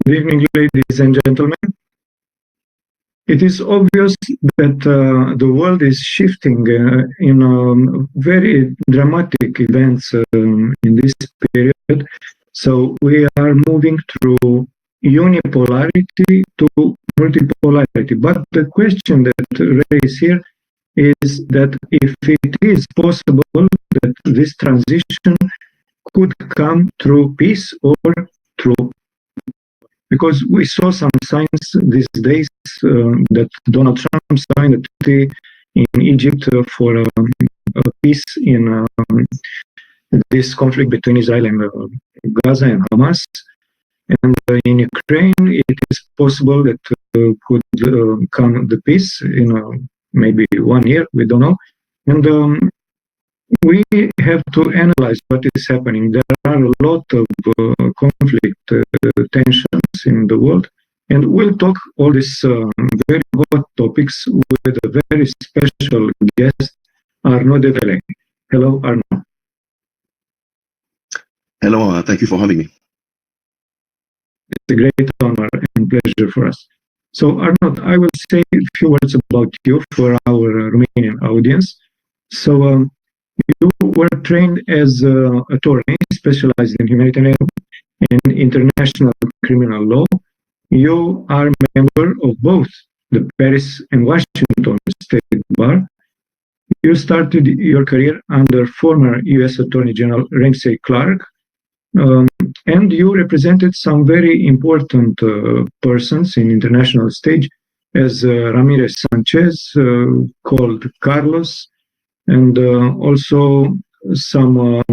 Good evening, ladies and gentlemen. It is obvious that the world is shifting in very dramatic events in this period. So we are moving through unipolarity to multipolarity. But the question that raised here is that if it is possible that this transition could come through peace or through, because we saw some signs these days that Donald Trump signed a treaty in Egypt for a peace in this conflict between Israel and Gaza and Hamas. And in Ukraine, it is possible that could come the peace in maybe 1 year, we don't know. And we have to analyze what is happening. There are a lot of conflict tensions in the world, and we'll talk all these very hot topics with a very special guest, Arnaud Develay. Hello, Arnaud. Hello, thank you for having me. It's a great honor and pleasure for us. So, Arnaud, I will say a few words about you for our Romanian audience. So, you were trained as an attorney specialized in humanitarian and international criminal law. You are a member of both the Paris and Washington State Bar. You started your career under former U.S. Attorney General Ramsey Clark, and you represented some very important persons in international stage, as Ramirez Sanchez, called Carlos, and also some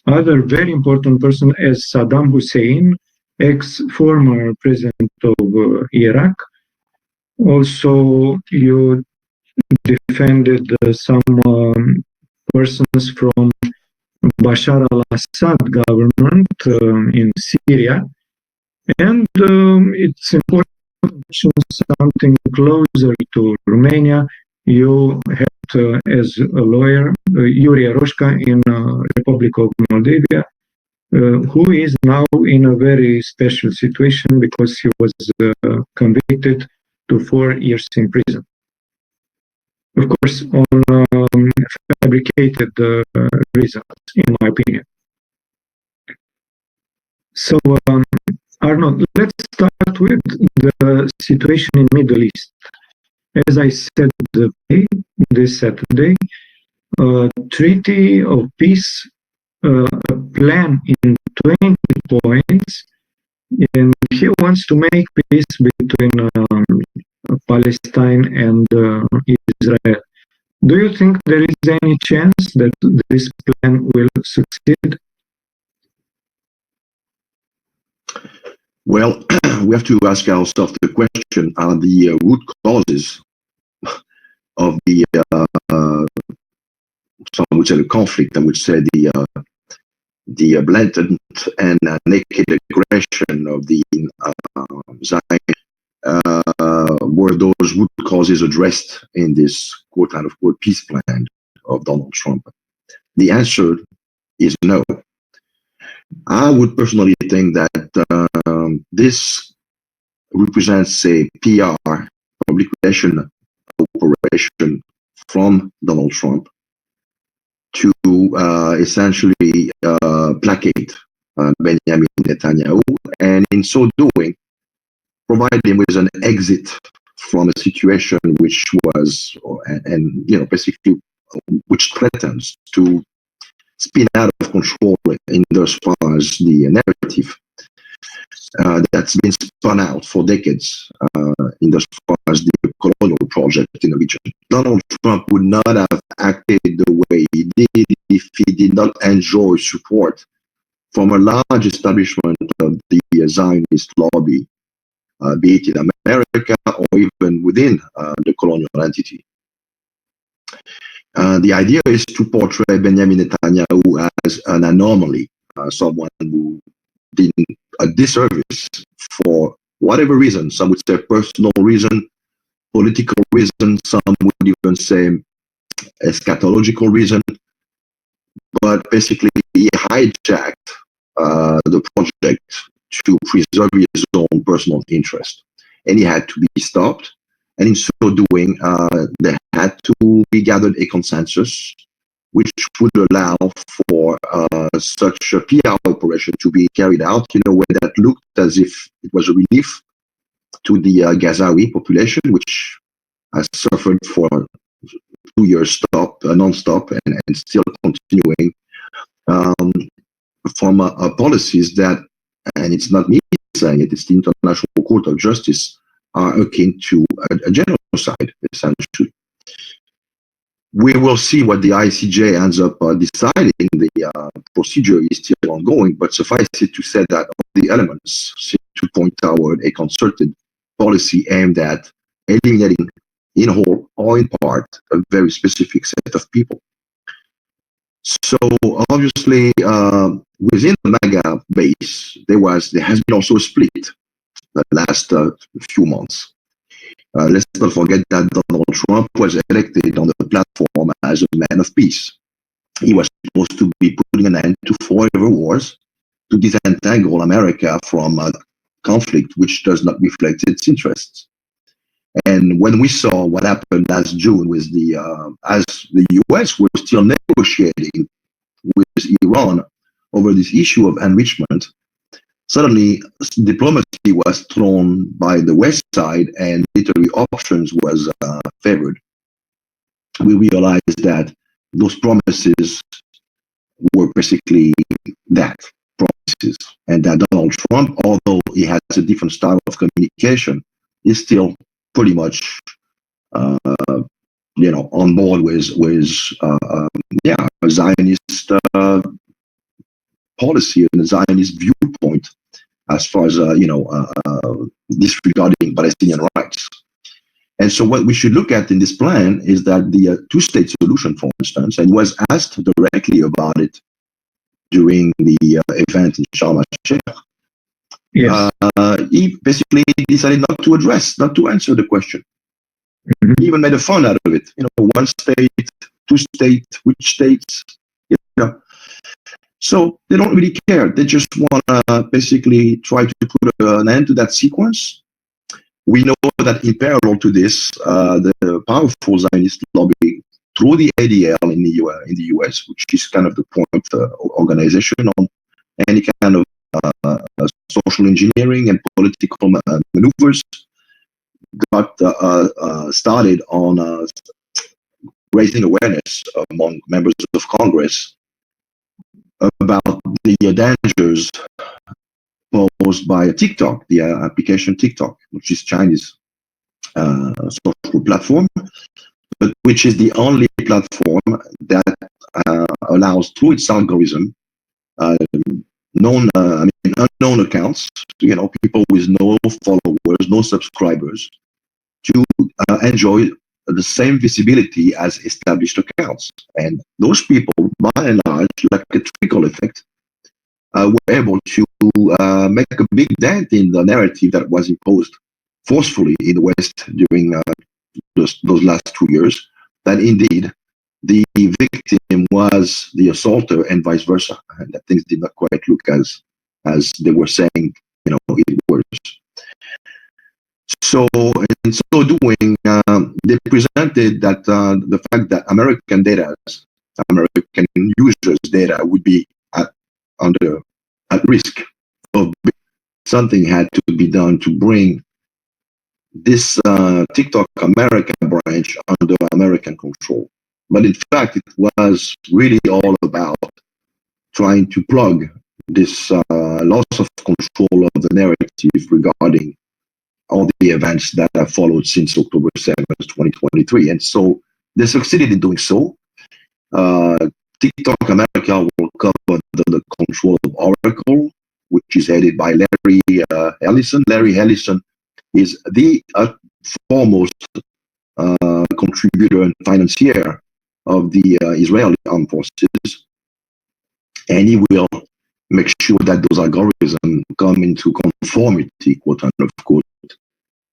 other very important person as Saddam Hussein, ex-former president of Iraq. Also, you defended some persons from Bashar al-Assad government in Syria. And it's important to mention something closer to Romania. You helped as a lawyer, Yuri Aroshka in Republic of Moldavia, who is now in a very special situation because he was convicted to 4 years in prison. Of course, on fabricated reasons, in my opinion. So, Arnaud, let's start with the situation in Middle East. As I said this Saturday, a treaty of peace, a plan in 20 points, and he wants to make peace between Palestine and Israel. Do you think there is any chance that this plan will succeed? Well, we have to ask ourselves the question, are the root causes of the, some would say the conflict, I would say the the blatant and naked aggression of the Zionists were those root causes addressed in this quote unquote peace plan of Donald Trump? The answer is no. I would personally think that this represents a PR, public relation operation from Donald Trump to essentially placate Benjamin Netanyahu, and in so doing, provide him with an exit from a situation which was, and basically, which threatens to spin out of control in as far as the narrative that's been spun out for decades in as far as the colonial project in the region. Donald Trump would not have acted the way he did if he did not enjoy support from a large establishment of the Zionist lobby, be it in America or even within the colonial entity. The idea is to portray Benjamin Netanyahu as an anomaly, someone who did a disservice for whatever reason. Some would say personal reason, political reason, some would even say eschatological reason, but basically he hijacked the project to preserve his own personal interest, and he had to be stopped. And in so doing, there had to be gathered a consensus which would allow for such a PR operation to be carried out in a way that looked as if it was a relief to the Gazawi population, which has suffered for 2 years non-stop and still continuing from policies that, and it's not me saying it, it's the International Court of Justice, are akin to a genocide, essentially. We will see what the ICJ ends up deciding. The procedure is still ongoing, but suffice it to say that all the elements seem to point toward a concerted policy aimed at eliminating, in whole or in part, a very specific set of people. So obviously, within the MAGA base, there has been also a split the last few months. Let's not forget that Donald Trump was elected on the platform as a man of peace. He was supposed to be putting an end to forever wars, to disentangle America from a conflict which does not reflect its interests. And when we saw what happened last June with as the US were still negotiating with Iran over this issue of enrichment, suddenly diplomacy was thrown by the West side and military options was favored. We realized that those promises were basically that, promises, and that Donald Trump, although he has a different style of communication, is still pretty much on board with a Zionist policy and a Zionist viewpoint as far as disregarding Palestinian rights. And so what we should look at in this plan is that the two-state solution, for instance, and was asked directly about it during the event in Sharm el-Sheikh. Yes. He basically decided not to answer the question. Mm-hmm. He even made a fun out of it. One state, two states, which states, So they don't really care. They just want to basically try to put an end to that sequence. We know that in parallel to this, the powerful Zionist lobby through the ADL in the US, which is kind of the point organization on any kind of social engineering and political maneuvers, got started on raising awareness among members of Congress about the dangers posed by TikTok, the application TikTok, which is Chinese social platform, but which is the only platform that allows, through its algorithm, unknown accounts, people with no followers, no subscribers, to enjoy the same visibility as established accounts. And those people, by and large, like a trickle effect, were able to make a big dent in the narrative that was imposed forcefully in the West during those last 2 years, that indeed the victim was the assaulter and vice versa, and that things did not quite look as they were saying, it was. So in so doing, they presented that the fact that American users' data would be at risk of something had to be done to bring this TikTok American branch under American control. But in fact, it was really all about trying to plug this loss of control of the narrative regarding all the events that have followed since October 7th, 2023. And so they succeeded in doing so. TikTok America will come under the control of Oracle, which is headed by Larry Ellison. Larry Ellison is the foremost contributor and financier of the Israeli armed forces, and he will make sure that those algorithms come into conformity, quote unquote,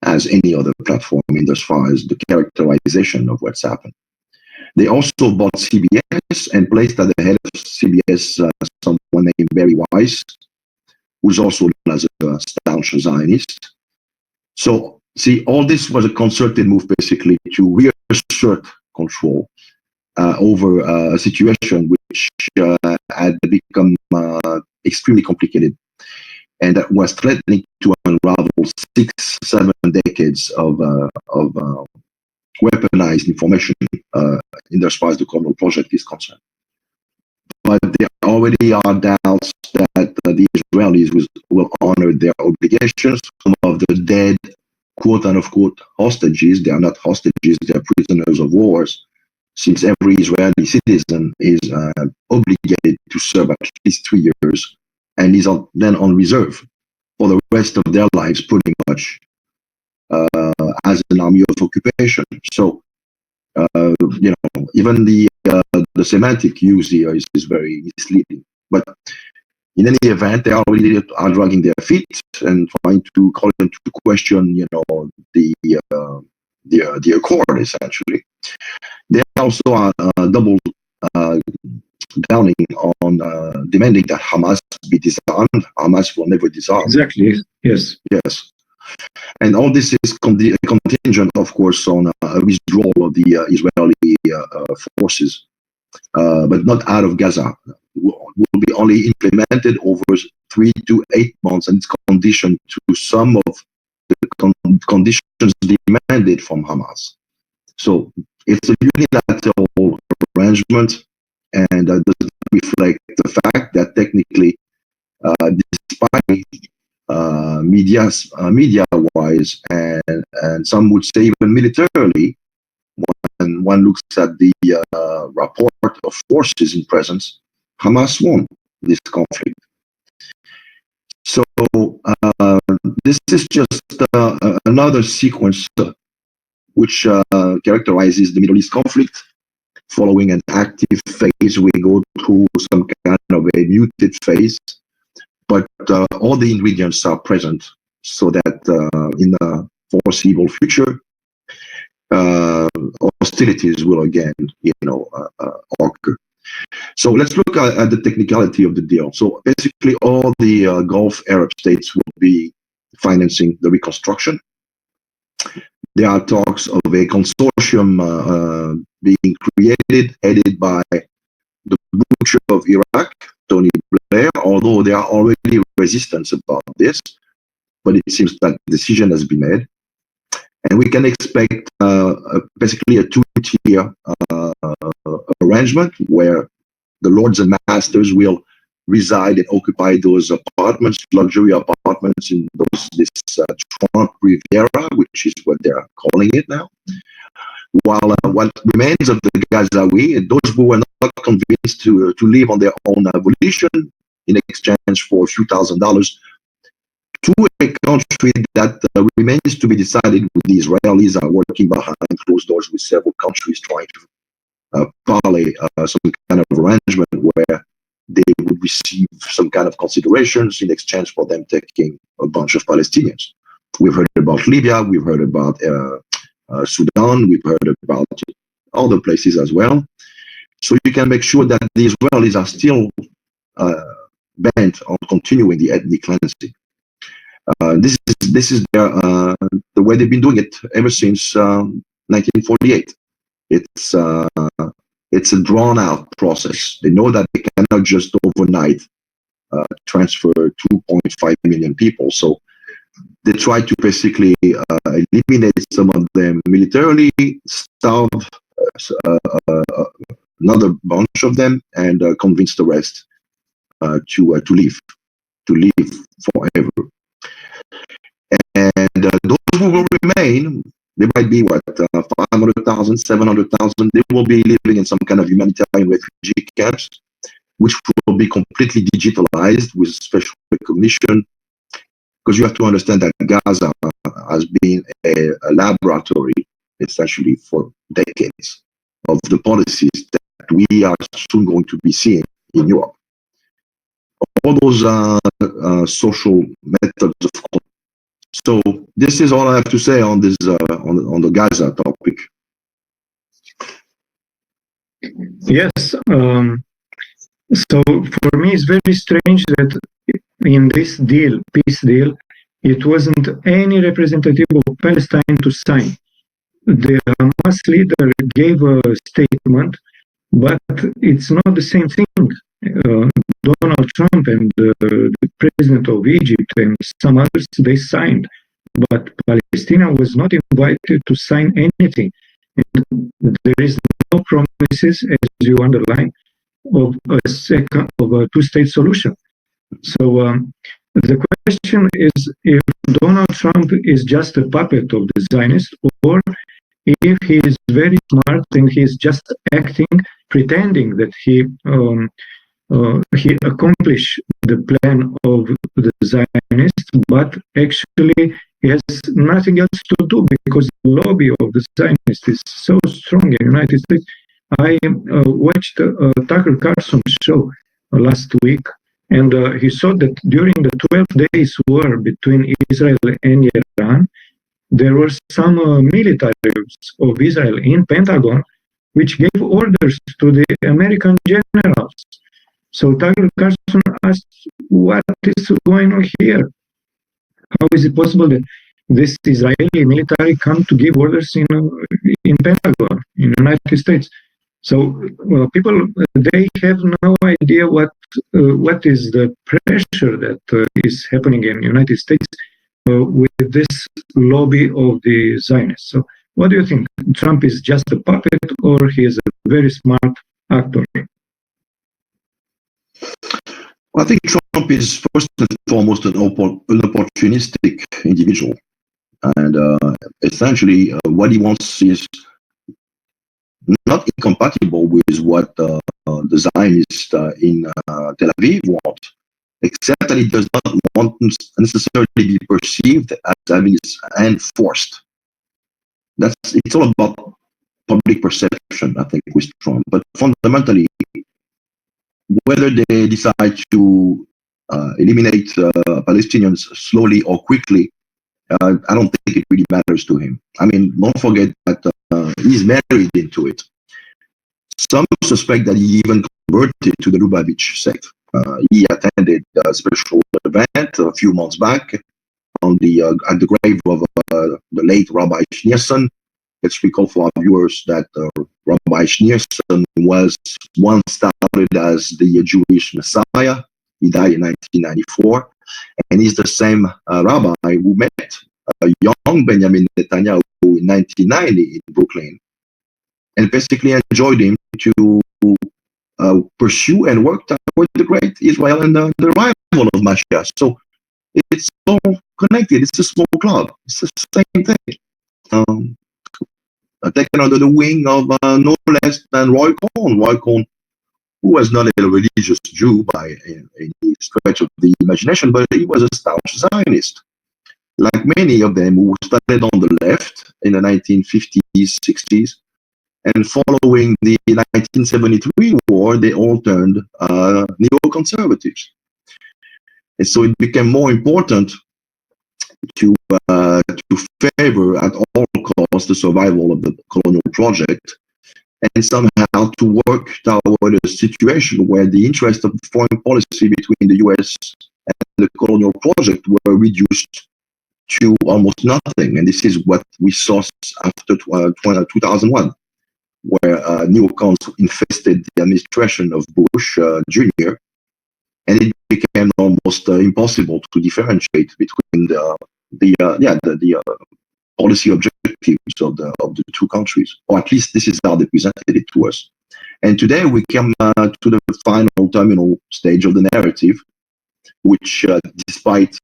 as any other platform in as far as the characterization of what's happened. They also bought CBS and placed at the head of CBS someone named Barry Weiss, who's also known as a staunch Zionist. So, see, all this was a concerted move basically to reassert control over a situation which had become extremely complicated and that was threatening to unravel 6-7 decades of weaponized information in as far as the Cornwall project is concerned. But there already are doubts that the Israelis will honor their obligations. Some of the dead, quote unquote, hostages, they are not hostages, they are prisoners of wars, since every Israeli citizen is obligated to serve at least 3 years and is then on reserve for the rest of their lives, pretty much, as an army of occupation. So, even the semantic use here is very misleading. But in any event, they already are dragging their feet and trying to call into question, the accord, essentially. They also are double downing on demanding that Hamas be disarmed. Hamas will never disarm. Exactly. Yes. Yes. And all this is contingent, of course, on a withdrawal of the Israeli forces, but not out of Gaza. Will be only implemented over 3 to 8 months, and it's conditioned to some of the conditions demanded from Hamas. So it's a unilateral arrangement, and does not reflect the fact that technically, despite media-wise, and some would say even militarily, when one looks at the report of forces in presence, Hamas won this conflict. So this is just another sequence which characterizes the Middle East conflict. Following an active phase, we go through some kind of a muted phase, but all the ingredients are present so that in the foreseeable future, hostilities will again, occur. So let's look at the technicality of the deal. So basically, all the Gulf Arab states will be financing the reconstruction. There are talks of a consortium being created, headed by the butcher of Iraq, Tony Blair, although there are already resistance about this, but it seems that the decision has been made. And we can expect basically a two-tier arrangement where the lords and masters will reside and occupy those apartments, luxury apartments in this Trump Riviera, which is what they're calling it now. While what remains of the Gazawi, those who were not convinced to live on their own volition in exchange for a few $1,000s, to a country that remains to be decided. The Israelis are working behind closed doors with several countries trying to parlay some kind of arrangement where they would receive some kind of considerations in exchange for them taking a bunch of Palestinians. We've heard about Libya, we've heard about Sudan, we've heard about other places as well. So you can make sure that the Israelis are still bent on continuing the ethnic cleansing. This is the way they've been doing it ever since 1948. It's a drawn-out process. They know that they cannot just overnight transfer 2.5 million people. So they try to basically eliminate some of them militarily, starve another bunch of them, and convince the rest to leave forever. And those who will remain, they might be 500,000, 700,000. They will be living in some kind of humanitarian refugee camps, which will be completely digitalized with special recognition. Because you have to understand that Gaza has been a laboratory, essentially, for decades of the policies that we are soon going to be seeing in Europe. All those social methods of control. So this is all I have to say on this on the Gaza topic. Yes. So for me, it's very strange that in this deal, peace deal, it wasn't any representative of Palestine to sign. The Hamas leader gave a statement, but it's not the same thing. Donald Trump and the president of Egypt and some others, they signed, but Palestine was not invited to sign anything. And there is no promises, as you underline, of a two-state solution. So the question is if Donald Trump is just a puppet of the Zionists, or if he is very smart and he is just acting, pretending that he accomplished the plan of the Zionists, but actually he has nothing else to do because the lobby of the Zionists is so strong in the United States. I watched Tucker Carlson show last week, and he saw that during the 12 days war between Israel and Iran, there were some militaries of Israel in Pentagon which gave orders to the American generals. So Tucker Carlson asked, what is going on here? How is it possible that this Israeli military come to give orders in Pentagon, in the United States? So people, they have no idea what is the pressure that is happening in the United States with this lobby of the Zionists. So what do you think? Trump is just a puppet, or he is a very smart actor? Well, I think Trump is first and foremost an opportunistic individual. And essentially what he wants is not incompatible with what the Zionists in Tel Aviv want, except that it does not want to necessarily be perceived as having its hand forced. It's all about public perception, I think, with Trump. But fundamentally, whether they decide to eliminate Palestinians slowly or quickly, I don't think it really matters to him. I mean, don't forget that he's married into it. Some suspect that he even converted to the Lubavitch sect. He attended a special event a few months back on at the grave of the late Rabbi Schneerson. Let's recall for our viewers that Rabbi Schneerson was once touted as the Jewish Messiah. He died in 1994, and he's the same rabbi who met a young Benjamin Netanyahu in 1990 in Brooklyn, and basically enjoyed him to pursue and work toward the great Israel and the arrival of Mashiach. So it's all connected. It's a small club. It's the same thing. Taken under the wing of no less than Roy Cohn. Roy Cohn, who was not a religious Jew by any stretch of the imagination, but he was a staunch Zionist. Like many of them who started on the left in the 1950s, 60s, And following the 1973 war, they all turned neoconservatives. And so it became more important to favor at all costs the survival of the colonial project, and somehow to work toward a situation where the interest of foreign policy between the US and the colonial project were reduced to almost nothing. And this is what we saw after 2001, where neocons infested the administration of Bush Jr., and it became almost impossible to differentiate between the policy objectives of the two countries, or at least this is how they presented it to us. And today we come to the final terminal stage of the narrative, which, despite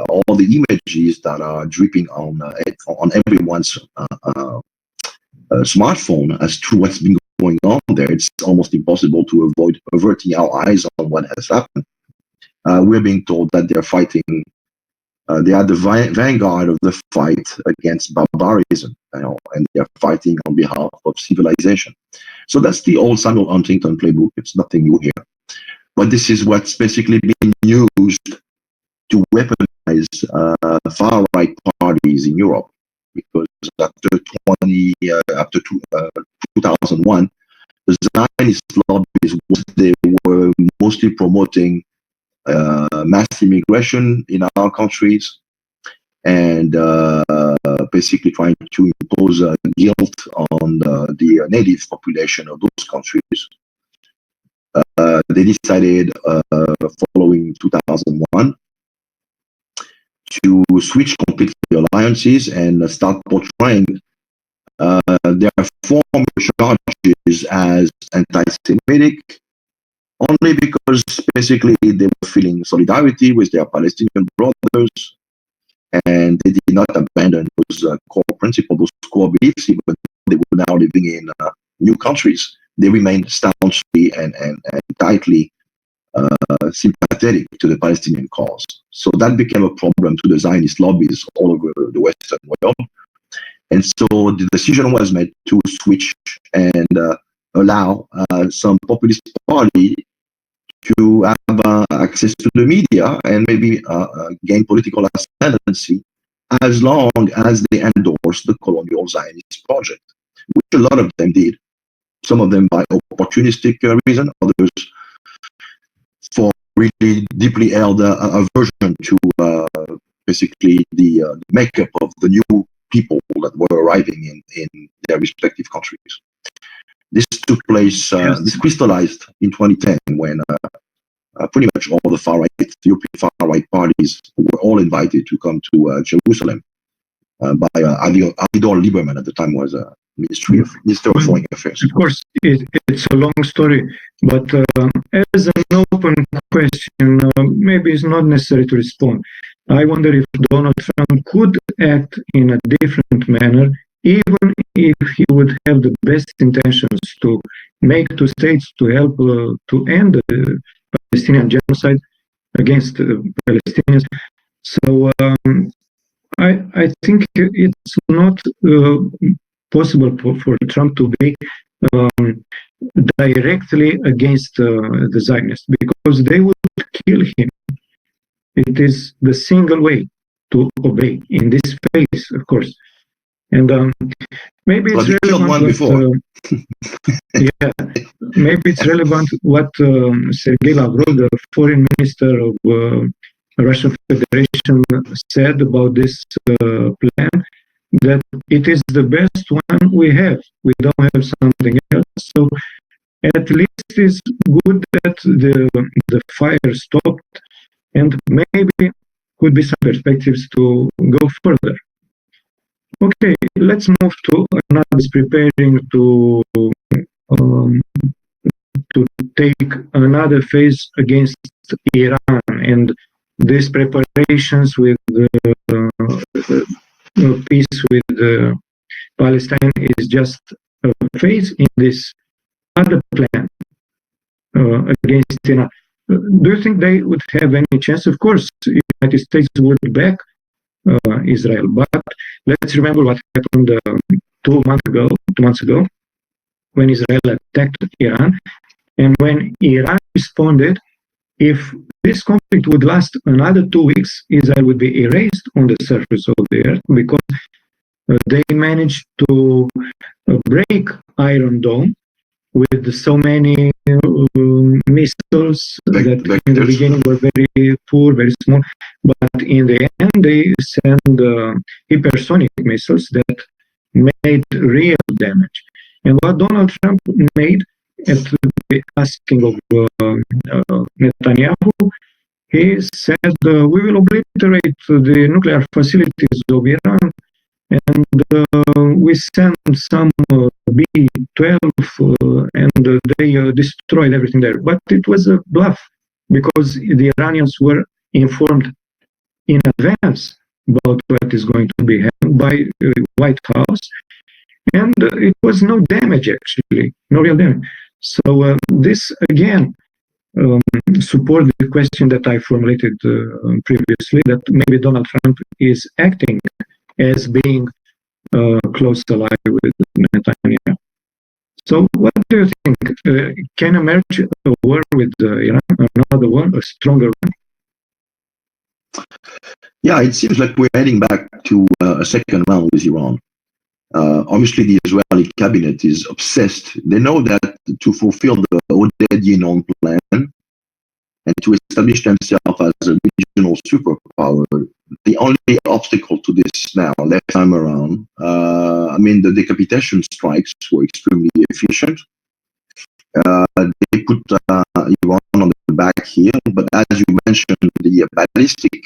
all the images that are dripping on everyone's smartphone as to what's been going on there, it's almost impossible to avoid averting our eyes on what has happened. We're being told that they're fighting. They are the vanguard of the fight against barbarism, and they are fighting on behalf of civilization. So that's the old Samuel Huntington playbook. It's nothing new here. But this is what's basically been used to weaponize far-right parties in Europe. Because after 2001, the Zionist lobbies, they were mostly promoting mass immigration in our countries, and basically trying to impose guilt on the native population of those countries. They decided, following 2001, to switch completely alliances and start portraying their former charges as anti-Semitic, only because basically they were feeling solidarity with their Palestinian brothers, and they did not abandon those core principles, those core beliefs, even though they were now living in new countries. They remained staunchly and tightly sympathetic to the Palestinian cause. So that became a problem to the Zionist lobbies all over the Western world. And so the decision was made to switch and allow some populist party to have access to the media and maybe gain political ascendancy, as long as they endorse the colonial Zionist project, which a lot of them did. Some of them by opportunistic reason, others for really deeply held aversion to basically the makeup of the new people that were arriving in their respective countries. This took place, this crystallized in 2010 when pretty much all the far-right, European far-right parties were all invited to come to Jerusalem by Avigdor Lieberman, at the time was Minister of Foreign Affairs. Of course, it's a long story, but as an open question, maybe it's not necessary to respond. I wonder if Donald Trump could act in a different manner, even if he would have the best intentions to make two states, to help to end the Palestinian genocide against Palestinians. So I think it's not possible for Trump to be directly against the Zionists, because they would kill him. It is the single way to obey in this phase, of course. And maybe it's relevant maybe it's relevant what Sergei Lavrov, the foreign minister of Russian Federation, said about this plan, that it is the best one we have. We don't have something else. So at least it's good that the fire stopped, and maybe could be some perspectives to go further. Okay, let's move to another. Is preparing to take another phase against Iran, and these preparations with peace with Palestine is just a phase in this other plan against Iran. Do you think they would have any chance? Of course, the United States would back Israel, but let's remember what happened 2 months ago. when Israel attacked Iran. And when Iran responded, if this conflict would last another 2 weeks, Israel would be erased on the surface of the earth, because they managed to break Iron Dome with so many missiles that in the beginning were very poor, very small, but in the end they sent hypersonic missiles that made real damage. And what Donald Trump made at the asking of Netanyahu, he said, we will obliterate the nuclear facilities of Iran, and we sent some B-12 and they destroyed everything there. But it was a bluff, because the Iranians were informed in advance about what is going to be happened by the White House, and it was no damage, actually, no real damage. So this, again, support the question that I formulated previously, that maybe Donald Trump is acting as being close ally with Netanyahu. So what do you think? Can emerge a war with Iran, another one, a stronger one? Yeah, it seems like we're heading back to a second round with Iran. Obviously, the Israeli cabinet is obsessed. They know that to fulfill the Oded plan and to establish themselves as a regional superpower, the only obstacle to this now, last time around, the decapitation strikes were extremely efficient. They put Iran on the back heel, but as you mentioned, the ballistic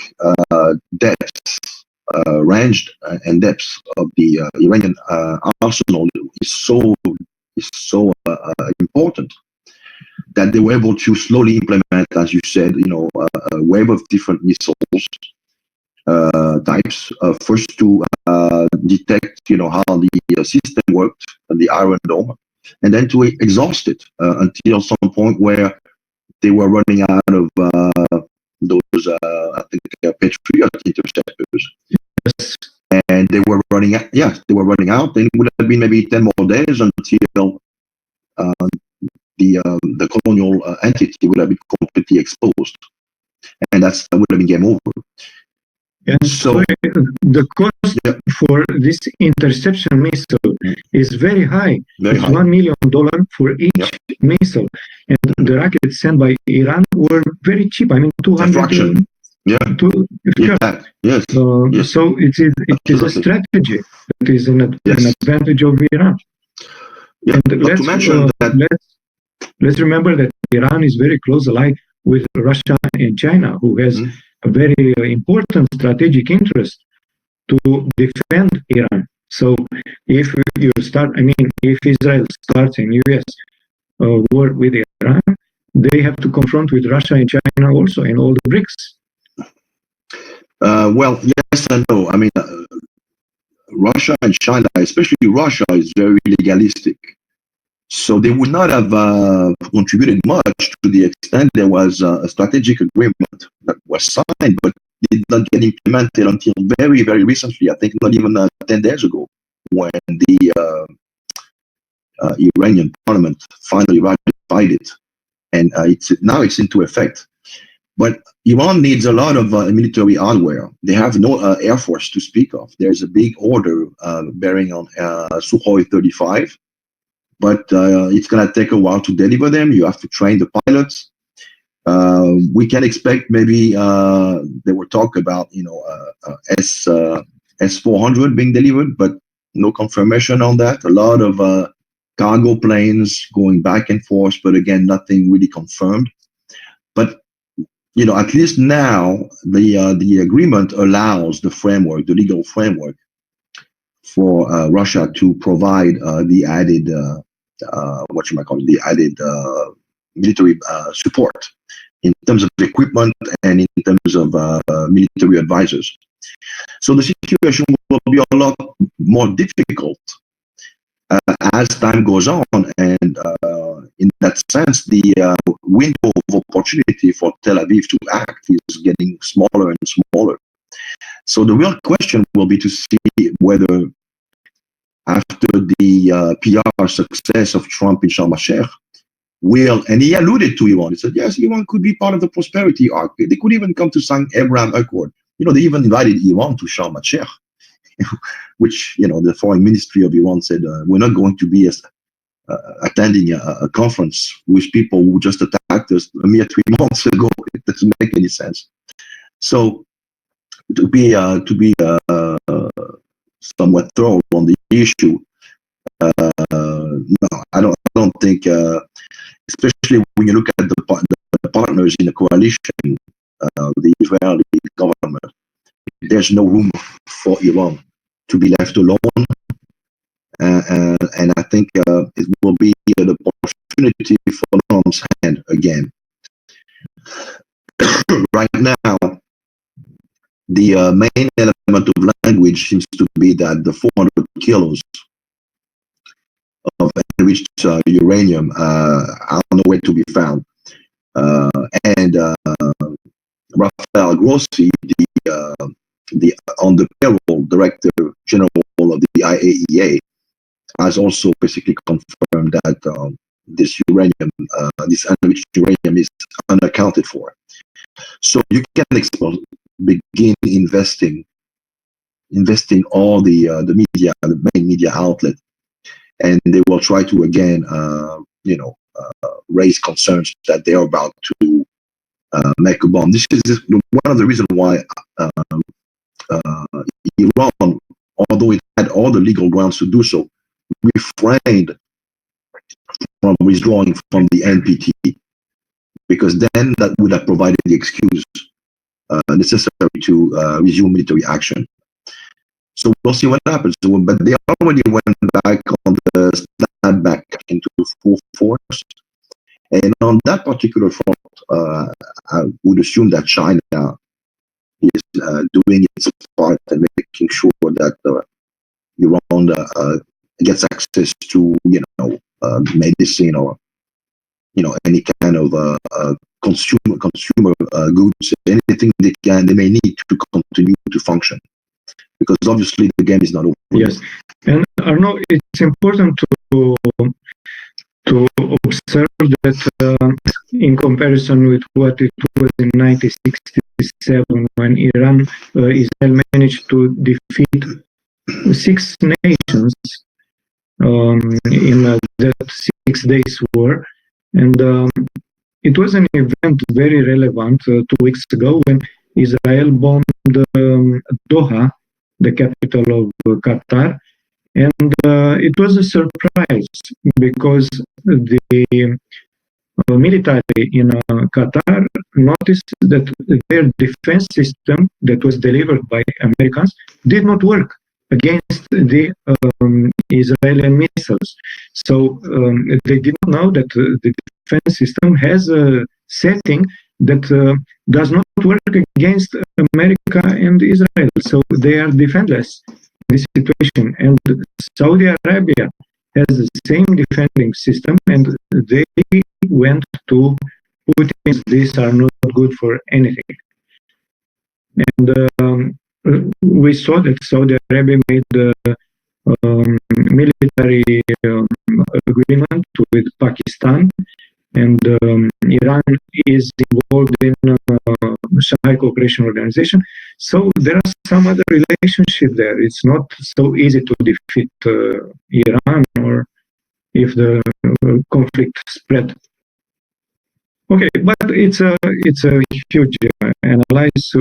depths, range and depths of the Iranian arsenal is so important that they were able to slowly implement, as you said, a wave of different missiles types. First to detect, how the system worked, the Iron Dome, and then to exhaust it until some point where they were running out of those, I think, Patriot interceptors. Yes. And they were running out. Yes, they were running out. And it would have been maybe 10 more days until the colonial entity would have been completely exposed, and that would have been game over. And so the cost for this interception missile is very high. It's $1 million for each missile, and the rockets sent by Iran were very cheap. I mean, 200. Yes. So it is a strategy that is an advantage of Iran. Yeah. And let's remember that Iran is very close ally with Russia and China, who has a very important strategic interest to defend Iran. So if if Israel starts in US war with Iran, they have to confront with Russia and China also, and all the BRICS. Well, yes and no. I mean, Russia and China, especially Russia, is very legalistic. So they would not have contributed much to the extent there was a strategic agreement that was signed, but did not get implemented until very, very recently. I think not even 10 days ago, when the Iranian parliament finally ratified it, and now it's into effect. But Iran needs a lot of military hardware. They have no air force to speak of. There's a big order bearing on Sukhoi 35. But it's going to take a while to deliver them. You have to train the pilots. We can expect maybe there were talk about S-400 being delivered, but no confirmation on that. A lot of cargo planes going back and forth, but again, nothing really confirmed. But at least now the agreement allows the legal framework for Russia to provide the added military support in terms of equipment and in terms of military advisors. So the situation will be a lot more difficult as time goes on, and in that sense, the window of opportunity for Tel Aviv to act is getting smaller and smaller. So the real question will be to see whether after the PR success of Trump in Sharm el-Sheikh, will, and he alluded to Iran. He said, yes, Iran could be part of the prosperity arc. They could even come to sign Abraham Accord. They even invited Iran to Sharm el-Sheikh, which, the foreign ministry of Iran said, we're not going to be attending a conference with people who just attacked us a mere 3 months ago. It doesn't make any sense. So to be somewhat thorough on the issue, no, I don't think, especially when you look at the partners in the coalition, the Israeli government, there's no room for Iran to be left alone. And I think it will be the opportunity for Trump's hand again. Right now, the main element of language seems to be that the 400 kilos of enriched uranium are nowhere to be found. And Rafael Grossi, the on the payroll director general of the IAEA, has also basically confirmed that this uranium, this enriched uranium, is unaccounted for. So you can begin investing all the media, the main media outlet, and they will try to again, raise concerns that they are about to make a bomb. This is one of the reasons why Iran, although it had all the legal grounds to do so, refrained from withdrawing from the NPT, because then that would have provided the excuse necessary to resume military action. So we'll see what happens. But they already went back on the snapback into full force. And on that particular front, I would assume that China is doing its part and making sure that Iran gets access to, medicine or, any kind of consumer goods, anything they may need to continue to function. Because obviously the game is not over. Yes, and Arnaud, it's important to observe that in comparison with what it was in 1967, when Israel managed to defeat 6 nations in that 6 days war, and it was an event very relevant 2 weeks ago when Israel bombed Doha, the capital of Qatar, and it was a surprise because the military in Qatar noticed that their defense system that was delivered by Americans did not work against the Israeli missiles. So they did not know that the defense system has a setting that does not work against America and Israel. So they are defenseless in this situation. And Saudi Arabia has the same defending system, and they went to Putin. These are not good for anything. And we saw that Saudi Arabia made a military agreement with Pakistan, and Iran is involved in Shanghai Cooperation Organization. So there are some other relationships there. It's not so easy to defeat Iran, or if the conflict spread. Okay, but it's a huge analysis.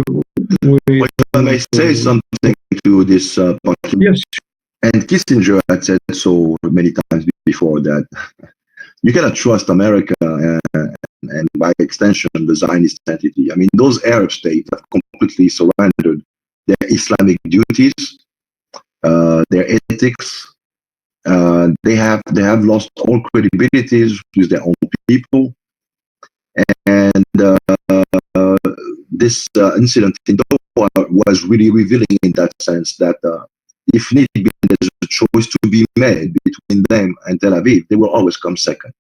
If I may say something to this point. Yes. And Kissinger had said so many times before that you cannot trust America and by extension the Zionist entity. I mean, those Arab states have completely surrendered their Islamic duties, their ethics. They have lost all credibility with their own people. And this incident in Doha was really revealing in that sense that if need be, there's a choice to be made between them and Tel Aviv, they will always come second.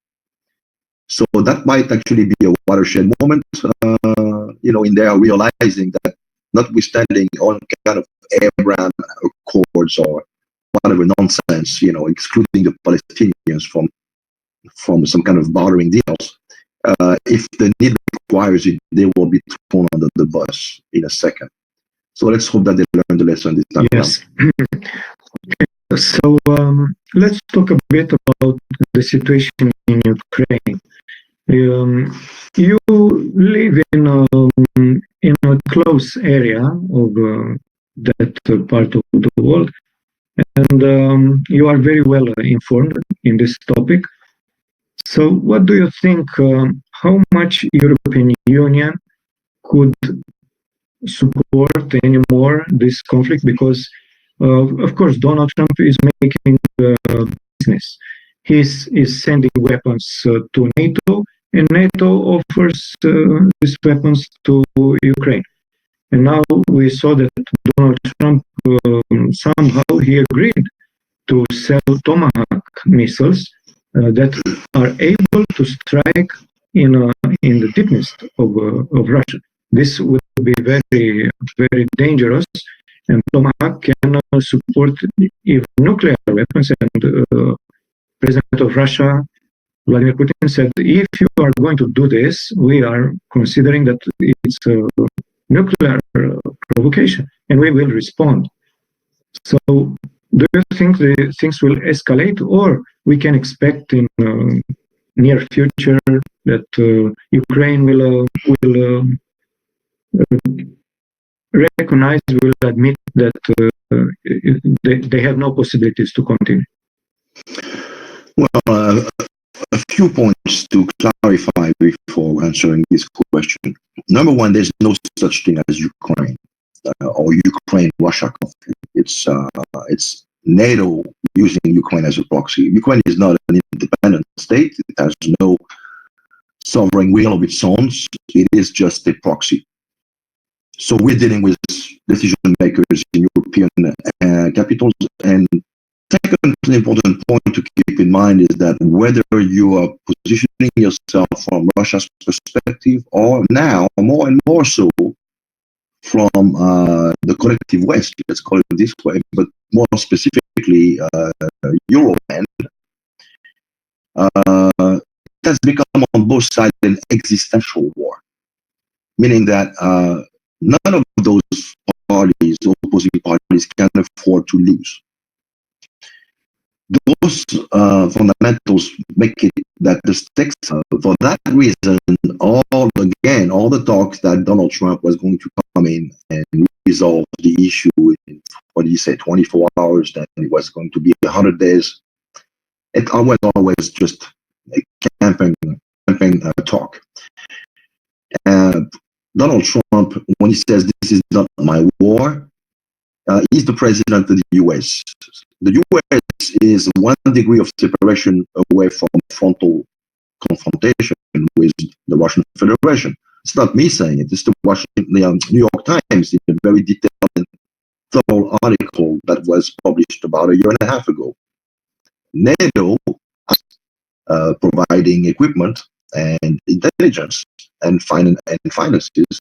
So that might actually be a watershed moment, in their realizing that notwithstanding all kind of Abraham Accords or whatever nonsense, excluding the Palestinians from some kind of bartering deals. If the need requires it, they will be thrown under the bus in a second. So let's hope that they learn the lesson this time Yes. So let's talk a bit about the situation in Ukraine. You live in a close area of that part of the world, and you are very well informed in this topic. So what do you think, how much European Union could support anymore this conflict? Because, of course, Donald Trump is making business. He's sending weapons to NATO, and NATO offers these weapons to Ukraine. And now we saw that Donald Trump somehow he agreed to sell Tomahawk missiles that are able to strike in the deepness of Russia. This would be very, very dangerous, and Tomahawk can support even nuclear weapons. And President of Russia, Vladimir Putin, said, if you are going to do this, we are considering that it's a nuclear provocation, and we will respond. So do you think the things will escalate, or we can expect in near future that Ukraine will recognize, will admit that they have no possibilities to continue? Well, a few points to clarify before answering this question. Number one, there's no such thing as Ukraine or Ukraine-Russia conflict. It's NATO using Ukraine as a proxy. Ukraine is not an independent state. It has no sovereign will of its own. It is just a proxy. So we're dealing with decision makers in European capitals. And second important point to keep in mind is that whether you are positioning yourself from Russia's perspective, or now more and more so from the collective West, let's call it this way, but more specifically Euroland, it has become on both sides an existential war, meaning that none of those parties, opposing parties, can afford to lose. Those fundamentals make it that the stakes, for that reason, all the talks that Donald Trump was going to come in and resolve the issue in, 24 hours, then it was going to be 100 days. It was always just a campaign talk. Donald Trump, when he says this is not my war, he's the president of the U.S. The U.S. is 1 degree of separation away from frontal confrontation with the Russian Federation. It's not me saying it. It's the New York Times in a very detailed and thorough article that was published about a year and a half ago. NATO providing equipment and intelligence and finances,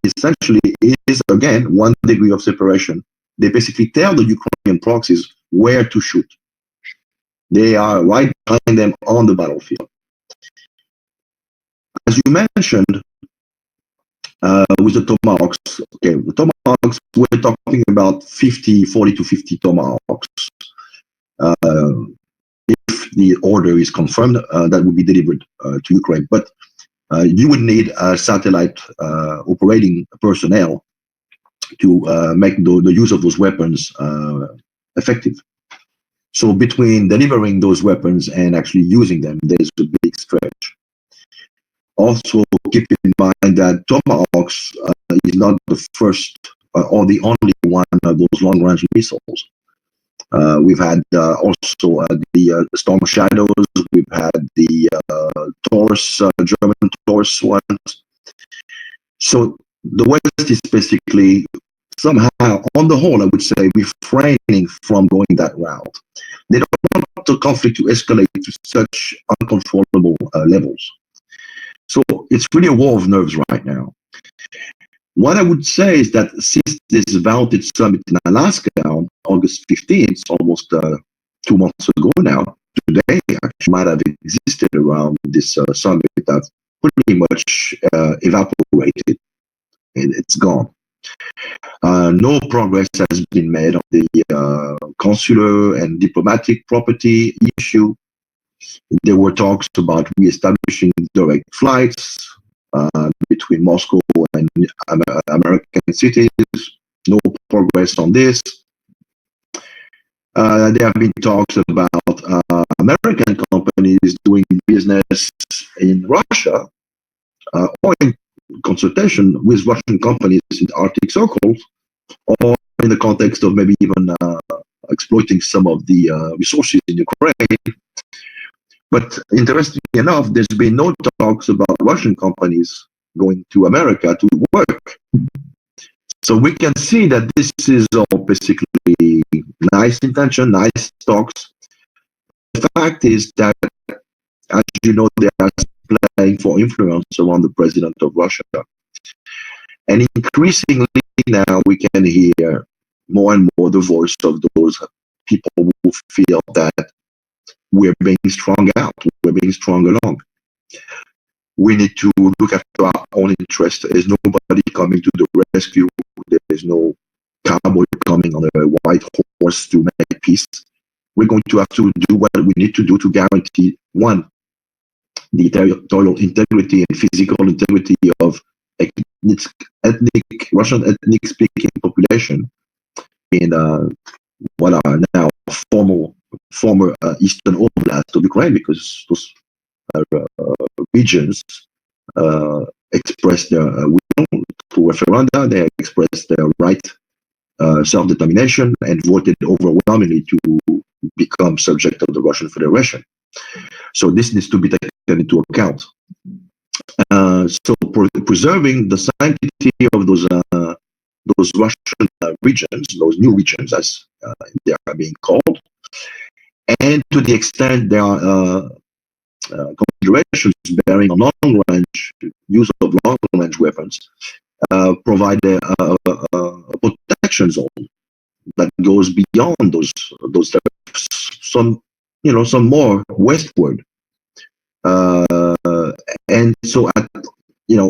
essentially is again 1 degree of separation. They basically tell the Ukrainian proxies where to shoot. They are right behind them on the battlefield. As you mentioned, with the Tomahawks, the Tomahawks, we're talking about 40 to 50 Tomahawks. If the order is confirmed, that would be delivered to Ukraine. But you would need satellite operating personnel to make the use of those weapons effective. So between delivering those weapons and actually using them, there's a big stretch. Also, keep in mind that Tomahawks is not the first or the only one of those long-range missiles. We've had also the Storm Shadows. We've had the Taurus, German Taurus ones. So the West is basically somehow, on the whole, I would say, refraining from going that route. They don't want the conflict to escalate to such uncontrollable levels. So it's really a war of nerves right now. What I would say is that since this vaunted summit in Alaska on August 15th, almost 2 months ago now, today actually might have existed around this summit, have pretty much evaporated. It's gone. No progress has been made on the consular and diplomatic property issue. There were talks about re-establishing direct flights between Moscow and American cities. No progress on this. There have been talks about American companies doing business in Russia or in consultation with Russian companies in Arctic circles, or in the context of maybe even exploiting some of the resources in Ukraine. But interestingly enough, there's been no talks about Russian companies going to America to work. So we can see that this is all basically nice intention, nice talks. The fact is that, as you know, they are playing for influence around the president of Russia. And increasingly now we can hear more and more the voice of those people who feel that we're being strung out, we're being strung along. We need to look after our own interest. There's nobody coming to the rescue. There's no cowboy coming on a white horse to make peace. We're going to have to do what we need to do to guarantee, one, the territorial integrity and physical integrity of Russian ethnic-speaking population in what are now former eastern oblast of Ukraine, because those regions expressed their will through referenda. They expressed their right self-determination and voted overwhelmingly to become subject of the Russian Federation. So this needs to be taken into account. So preserving the sanctity of those Russian regions, those new regions as they are being called, and to the extent there are considerations bearing on long-range use of long-range weapons, provide a protection zone that goes beyond those some more westward, and so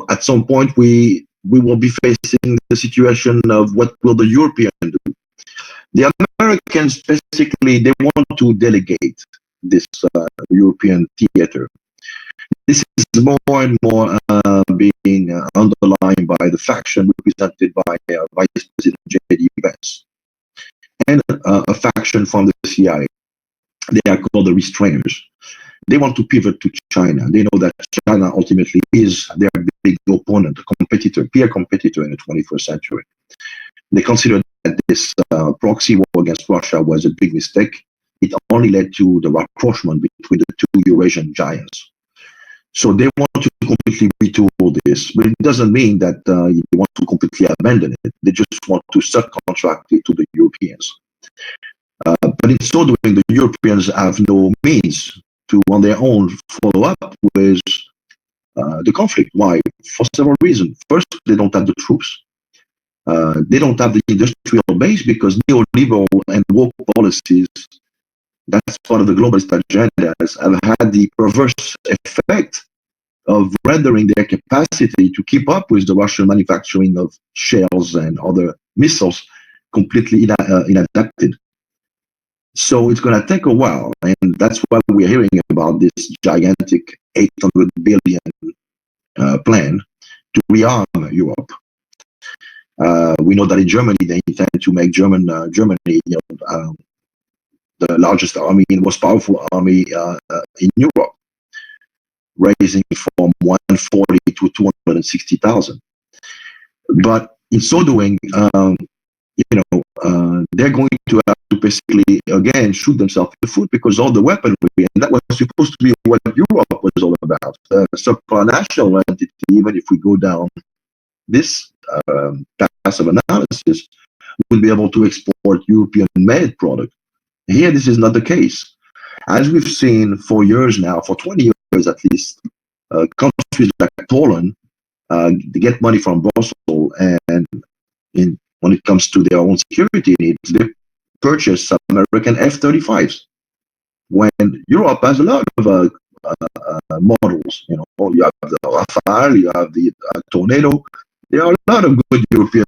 at some point we will be facing the situation of what will the Europeans do. The Americans basically, they want to delegate this European theater. This is more and more being underlined by the faction represented by Vice President J.D. Vance and a faction from the CIA. They are called the restrainers. They want to pivot to China. They know that China ultimately is their big opponent, a competitor, peer competitor in the 21st century. They consider that this proxy war against Russia was a big mistake. It only led to the rapprochement between the two Eurasian giants. So they want to completely retool this, but it doesn't mean that they want to completely abandon it. They just want to subcontract it to the Europeans. But in so doing, the Europeans have no means to, on their own, follow up with the conflict. Why? For several reasons. First, they don't have the troops. They don't have the industrial base, because neoliberal and woke policies, that's part of the globalist agenda, have had the perverse effect of rendering their capacity to keep up with the Russian manufacturing of shells and other missiles completely inadapted. So it's going to take a while, and that's why we're hearing about this gigantic 800 billion plan to rearm Europe. We know that in Germany, they intend to make Germany, the largest army and most powerful army in Europe, raising from 140 to 260,000. But in so doing, they're going to have to basically, again, shoot themselves in the foot, because all the weaponry, and that was supposed to be what Europe was all about, supranational entity. Even if we go down this path of analysis, we'll be able to export European-made product. Here, this is not the case. As we've seen for years now, for 20 years at least, countries like Poland, they get money from Brussels also, and when it comes to their own security needs, they purchase some American F-35s. When Europe has a lot of models, you have the Rafale, you have the Tornado. There are a lot of good European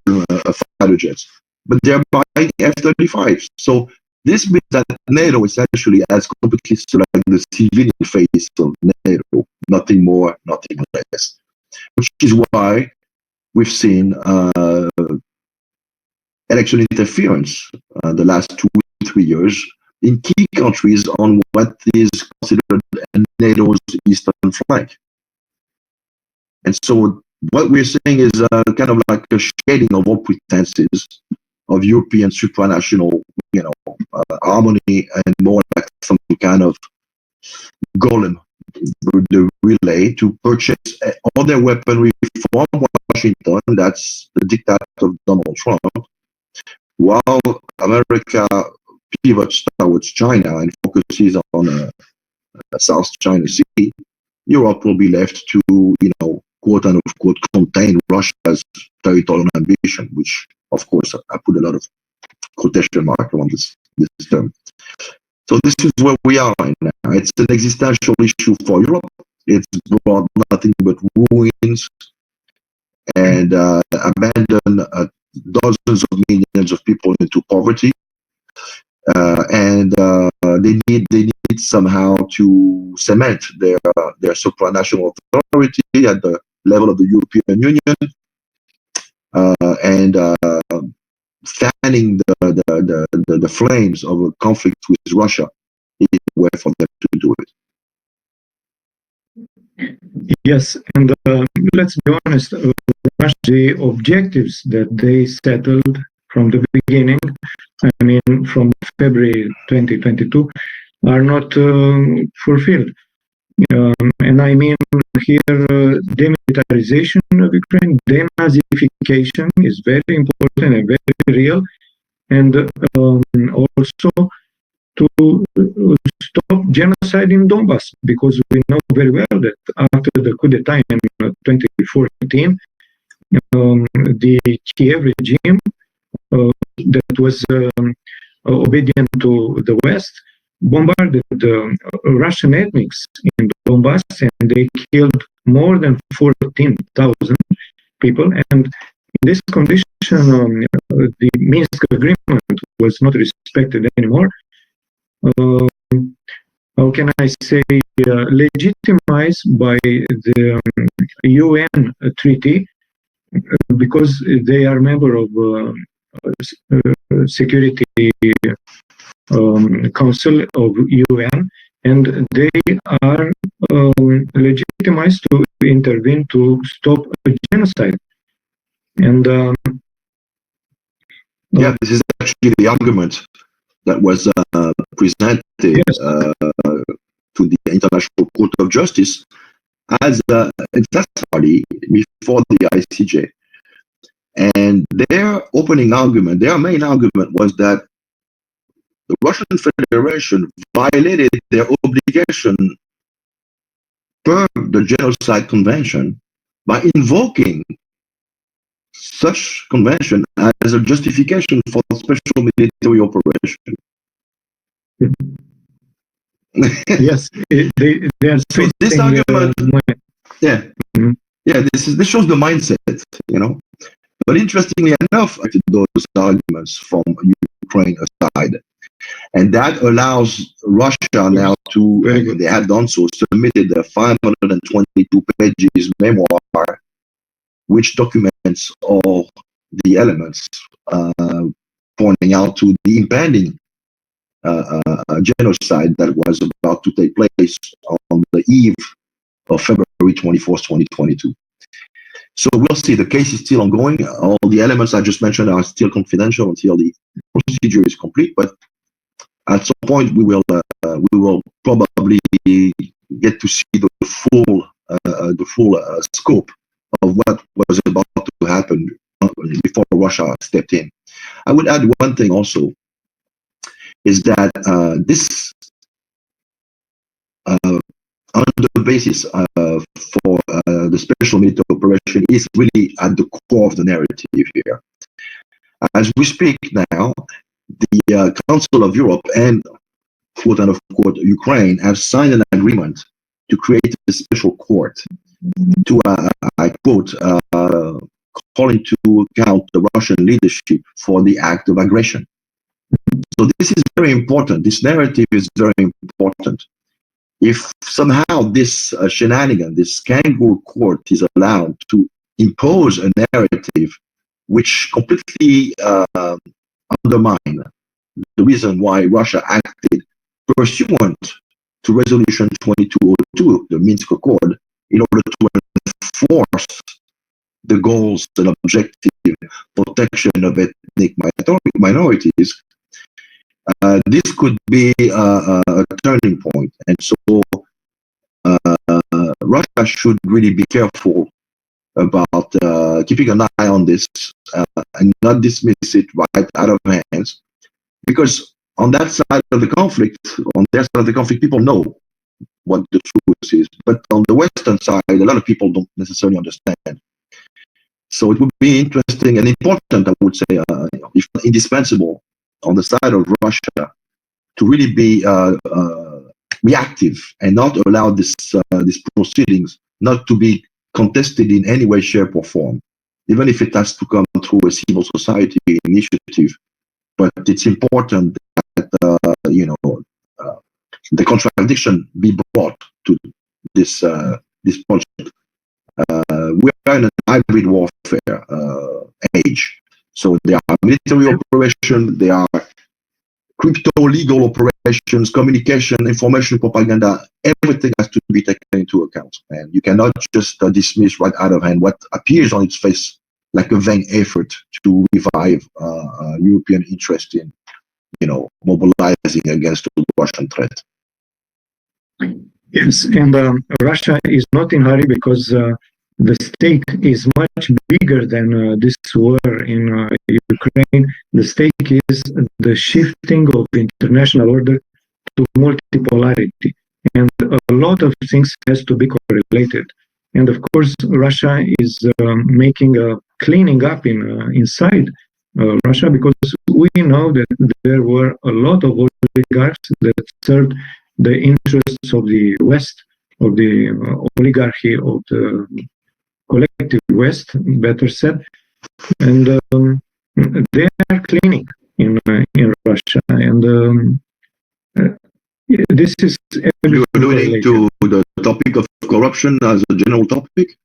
fighter jets, but they're buying F-35s. So this means that NATO essentially has completely selected the civilian face of NATO, nothing more, nothing less. Which is why we've seen election interference the last 2-3 years in key countries on what is considered NATO's eastern flank. And so what we're seeing is kind of like a shading of all pretenses of European supranational, harmony, and more like some kind of golem, the relay to purchase all their weaponry from Washington. That's the diktat of Donald Trump. While America pivots towards China and focuses on the South China Sea, Europe will be left to, quote unquote, contain Russia's territorial ambition, which, of course, I put a lot of quotation mark on this term. So this is where we are right now. It's an existential issue for Europe. It's brought nothing but ruins and abandoned dozens of millions of people into poverty. And they need somehow to cement their supranational authority at the level of the European Union, and fanning the flames of a conflict with Russia is a way for them to do it. Yes, and let's be honest, the objectives that they settled from the beginning, I mean, from February 2022, are not fulfilled. And I mean here, demilitarization of Ukraine, denazification is very important and very real, and also to stop genocide in Donbass, because we know very well that after the coup d'etat in 2014, the Kiev regime that was obedient to the West bombarded the Russian ethnics in Donbass, and they killed more than 14,000 people. And in this condition, the Minsk agreement was not respected anymore. How can I say, legitimized by the UN treaty, because they are member of Security Council of UN, and they are legitimized to intervene to stop a genocide. And this is actually the argument that was presented yes. To the International Court of Justice as a testimony before the ICJ. And their opening argument, their main argument, was that the Russian Federation violated their obligation per the Genocide Convention by invoking such convention as a justification for special military operation. Yes, they are so this argument, this shows the mindset, But interestingly enough, those arguments from Ukraine aside, and that allows Russia now to, they have done so, submitted a 522 pages memoir, which documents all the elements pointing out to the impending genocide that was about to take place on the eve of February 24th, 2022. So we'll see. The case is still ongoing. All the elements I just mentioned are still confidential until the procedure is complete. But at some point, we will probably get to see the full scope of what was about to happen before Russia stepped in. I would add one thing also, is that this the basis for the special military operation is really at the core of the narrative here. As we speak now, the Council of Europe and quote unquote Ukraine have signed an agreement to create a special court to, I quote, calling to account the Russian leadership for the act of aggression. So this is very important. This narrative is very important. If somehow this shenanigan, this kangaroo court is allowed to impose a narrative which completely undermine the reason why Russia acted pursuant to Resolution 2202, the Minsk Accord, in order to enforce the goals and objective protection of ethnic minorities, this could be a turning point. And so Russia should really be careful about keeping an eye on this and not dismiss it right out of hands, because on that side of the conflict, people know what the truth is, but on the Western side, a lot of people don't necessarily understand. So it would be interesting and important, I would say, if not indispensable, on the side of Russia to really be reactive and not allow these proceedings not to be contested in any way, shape, or form, even if it has to come through a civil society initiative. But it's important that the contradiction be brought to this project. We are in a hybrid warfare age. So there are military operations, there are crypto-legal operations, communication, information, propaganda. Everything has to be taken into account. And you cannot just dismiss right out of hand what appears on its face like a vain effort to revive European interest in, mobilizing against the Russian threat. Yes, and Russia is not in a hurry because the stake is much bigger than this war in Ukraine. The stake is the shifting of international order to multipolarity. And a lot of things has to be correlated. And of course, Russia is making a cleaning up inside Russia, because we know that there were a lot of oligarchs that served the interests of the West, of the oligarchy of the collective West, better said, and they are cleaning in Russia, and this is. You're alluding to the topic of corruption as a general topic.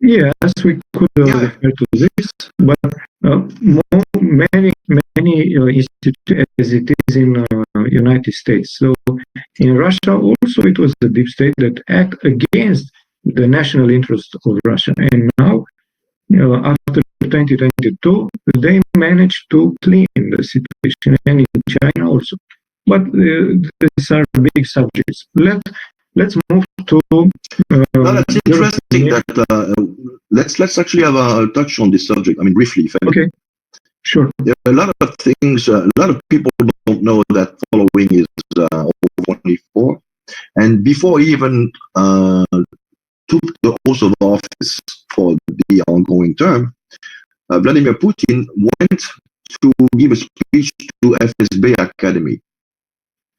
Yes, we could refer to this, but many institutions, as it is in United States. So in Russia also it was the deep state that act against the national interest of Russia. And now, after 2022, they managed to clean the situation, and in China also. But these are big subjects. Let's move to. That's interesting. Let's actually have a touch on this subject. I mean, briefly. If okay, sure. There are a lot of things. A lot of people don't know that following is 24, and before he even took the oath of office for the ongoing term, Vladimir Putin went to give a speech to FSB Academy.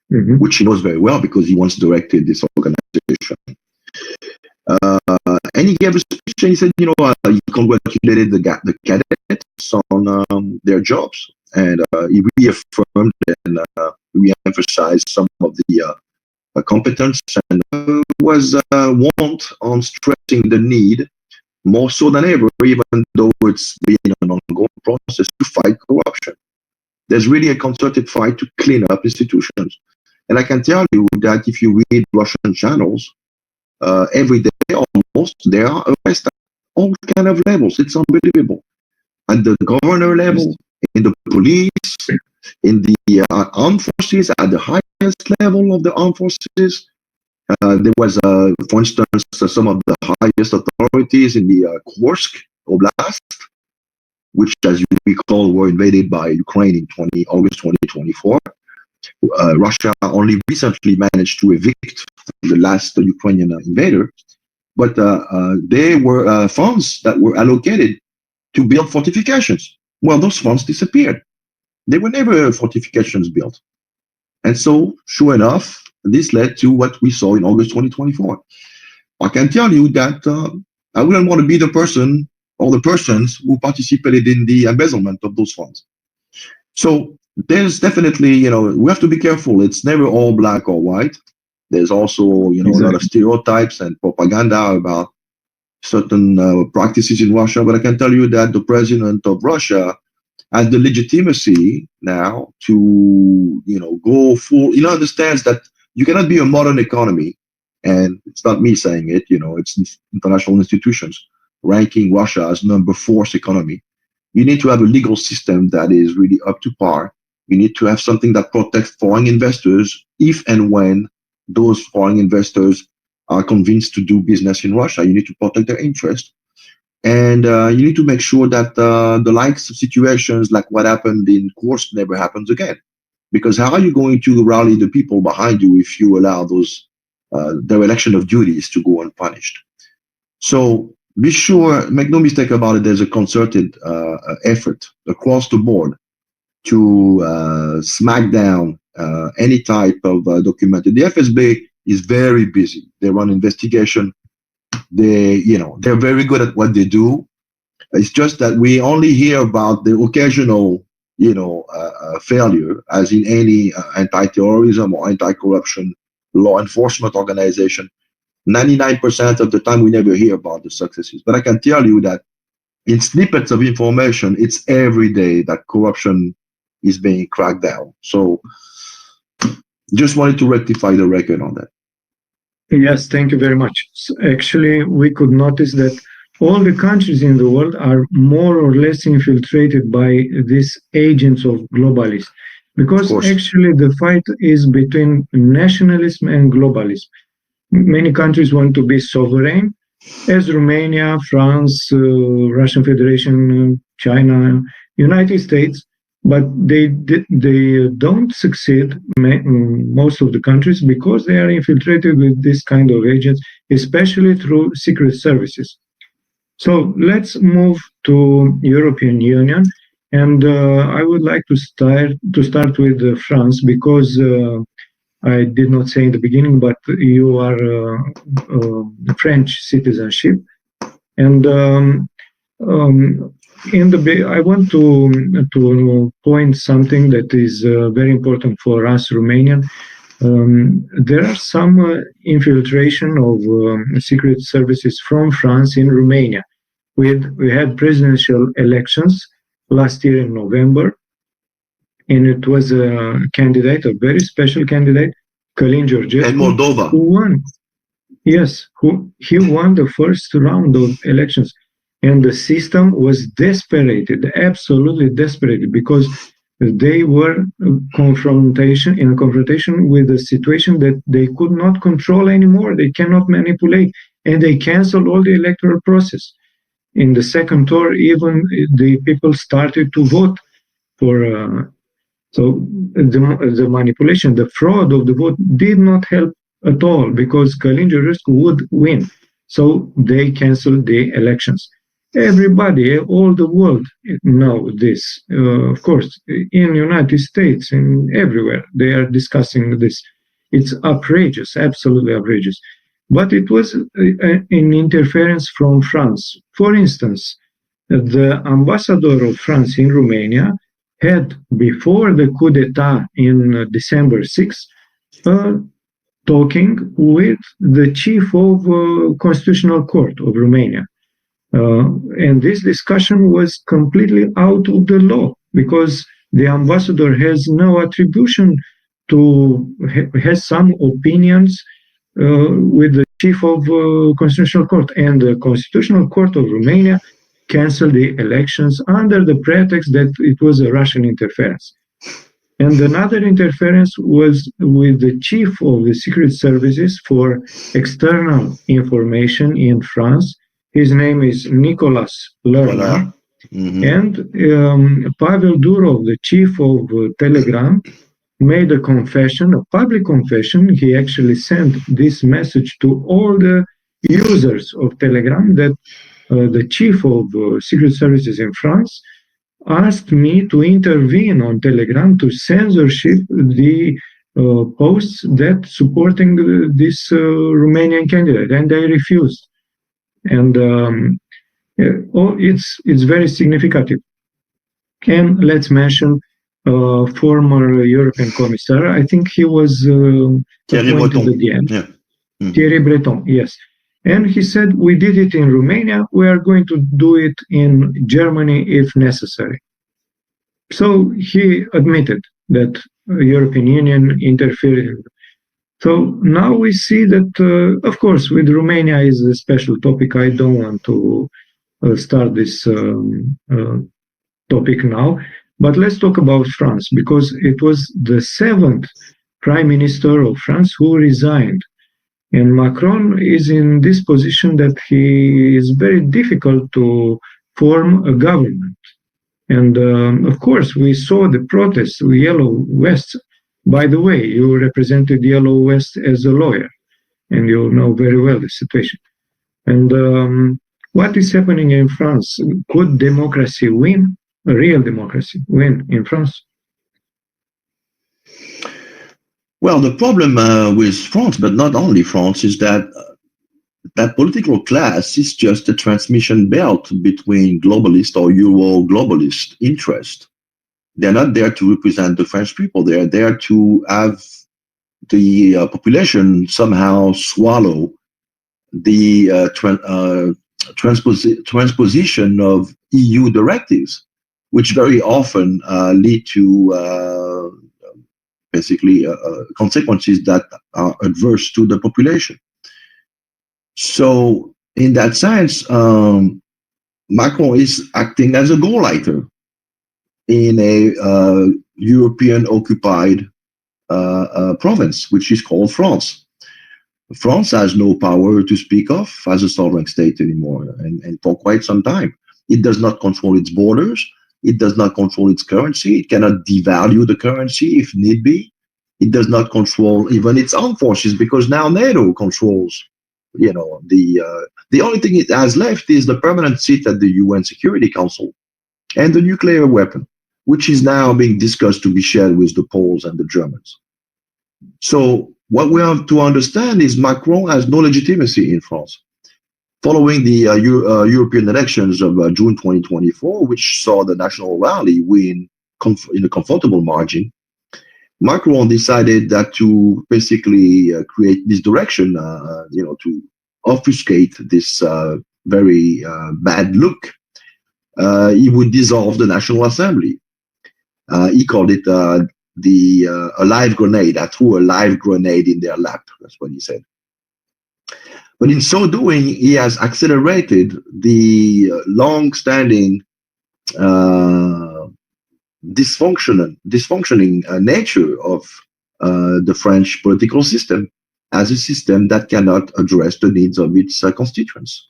Mm-hmm. Which he knows very well because he once directed this organization. And he gave a speech and he said, he congratulated the cadets on their jobs, and he reaffirmed and re-emphasized some of the competence, and was want on stressing the need, more so than ever, even though it's been an ongoing process, to fight corruption. There's really a concerted fight to clean up institutions. And I can tell you that if you read Russian channels, every day almost, there are arrests at all kind of levels. It's unbelievable. At the governor level, in the police, in the armed forces, at the highest level of the armed forces. There was, for instance, some of the highest authorities in the Kursk Oblast, which, as you recall, were invaded by Ukraine in August 2024. Russia only recently managed to evict the last Ukrainian invader, but there were funds that were allocated to build fortifications. Well, those funds disappeared. There were never fortifications built. And so, sure enough, this led to what we saw in August 2024. I can tell you that I wouldn't want to be the person or the persons who participated in the embezzlement of those funds. So there's definitely, we have to be careful. It's never all black or white. There's also, exactly, a lot of stereotypes and propaganda about certain practices in Russia. But I can tell you that the president of Russia has the legitimacy now to, go full, understands that you cannot be a modern economy. And it's not me saying it, it's international institutions ranking Russia as number 4th economy. You need to have a legal system that is really up to par. You need to have something that protects foreign investors if and when those foreign investors are convinced to do business in Russia. You need to protect their interest. And you need to make sure that the likes of situations like what happened in Kursk never happens again. Because how are you going to rally the people behind you if you allow those dereliction of duties to go unpunished? So be sure, make no mistake about it, there's a concerted effort across the board to smack down any type of documented. The FSB is very busy. They run investigation. They're very good at what they do. It's just that we only hear about the occasional, failure, as in any anti-terrorism or anti-corruption law enforcement organization. 99% of the time, we never hear about the successes. But I can tell you that in snippets of information, it's every day that corruption is being cracked down. So just wanted to rectify the record on that. Yes, thank you very much. So actually, we could notice that all the countries in the world are more or less infiltrated by these agents of globalists. Because actually the fight is between nationalism and globalism. Many countries want to be sovereign, as Romania, France, Russian Federation, China, United States, but they don't succeed, most of the countries, because they are infiltrated with this kind of agents, especially through secret services. So let's move to European Union, and I would like to start with France, because I did not say in the beginning, but you are French citizenship, and I want to point something that is very important for us Romanian. There are some infiltration of secret services from France in Romania. We had presidential elections last year in November, and it was a candidate, a very special candidate, Călin Georgescu, and Moldova, who won. Yes, he won the first round of elections, and the system was desperate, absolutely desperate, because they were in confrontation with a situation that they could not control anymore. They cannot manipulate, and they canceled all the electoral process. In the second tour, even the people started to vote for. So the manipulation, the fraud of the vote did not help at all, because Călin Georgescu would win. So they canceled the elections. Everybody, all the world know this. Of course, in the United States, in everywhere, they are discussing this. It's outrageous, absolutely outrageous. But it was an interference from France. For instance, the ambassador of France in Romania had, before the coup d'etat in December 6th, talking with the chief of Constitutional Court of Romania. And this discussion was completely out of the law, because the ambassador has no attribution to, has some opinions with the chief of Constitutional Court. And the Constitutional Court of Romania canceled the elections under the pretext that it was a Russian interference. And another interference was with the chief of the secret services for external information in France. His name is Nicolas Lerner. Mm-hmm. And Pavel Durov, the chief of Telegram, made a confession, a public confession. He actually sent this message to all the users of Telegram that the chief of secret services in France asked me to intervene on Telegram to censorship the posts that supporting this Romanian candidate, and I refused. And it's very significant. And let's mention former European Commissar. I think he was appointed at the end. Yeah. Mm-hmm. Thierry Breton, yes. And he said, we did it in Romania, we are going to do it in Germany if necessary. So he admitted that European Union interfered. So now we see that, of course, with Romania is a special topic. I don't want to start this topic now, but let's talk about France, because it was the 7th Prime Minister of France who resigned. And Macron is in this position that he is very difficult to form a government. And of course, we saw the protests, the Yellow Vests. By the way, you represented Yellow Vest as a lawyer, and you know very well the situation. And what is happening in France? Could democracy win? A real democracy win in France? Well, the problem with France, but not only France, is that that political class is just a transmission belt between globalist or Euro-globalist interest. They're not there to represent the French people. They're there to have the population somehow swallow the transposition of EU directives, which very often lead to basically consequences that are adverse to the population. So in that sense, Macron is acting as a go-lighter in a European-occupied province, which is called France. France has no power to speak of as a sovereign state anymore, and for quite some time. It does not control its borders. It does not control its currency. It cannot devalue the currency if need be. It does not control even its armed forces, because now NATO controls, you know, the only thing it has left is the permanent seat at the UN Security Council and the nuclear weapon, which is now being discussed to be shared with the Poles and the Germans. So what we have to understand is Macron has no legitimacy in France. Following the European elections of June 2024, which saw the National Rally win in a comfortable margin, Macron decided that to basically create this direction, to obfuscate this very bad look, he would dissolve the National Assembly. He called it a live grenade. I threw a live grenade in their lap. That's what he said. But in so doing, he has accelerated the long-standing dysfunctioning nature of the French political system as a system that cannot address the needs of its constituents.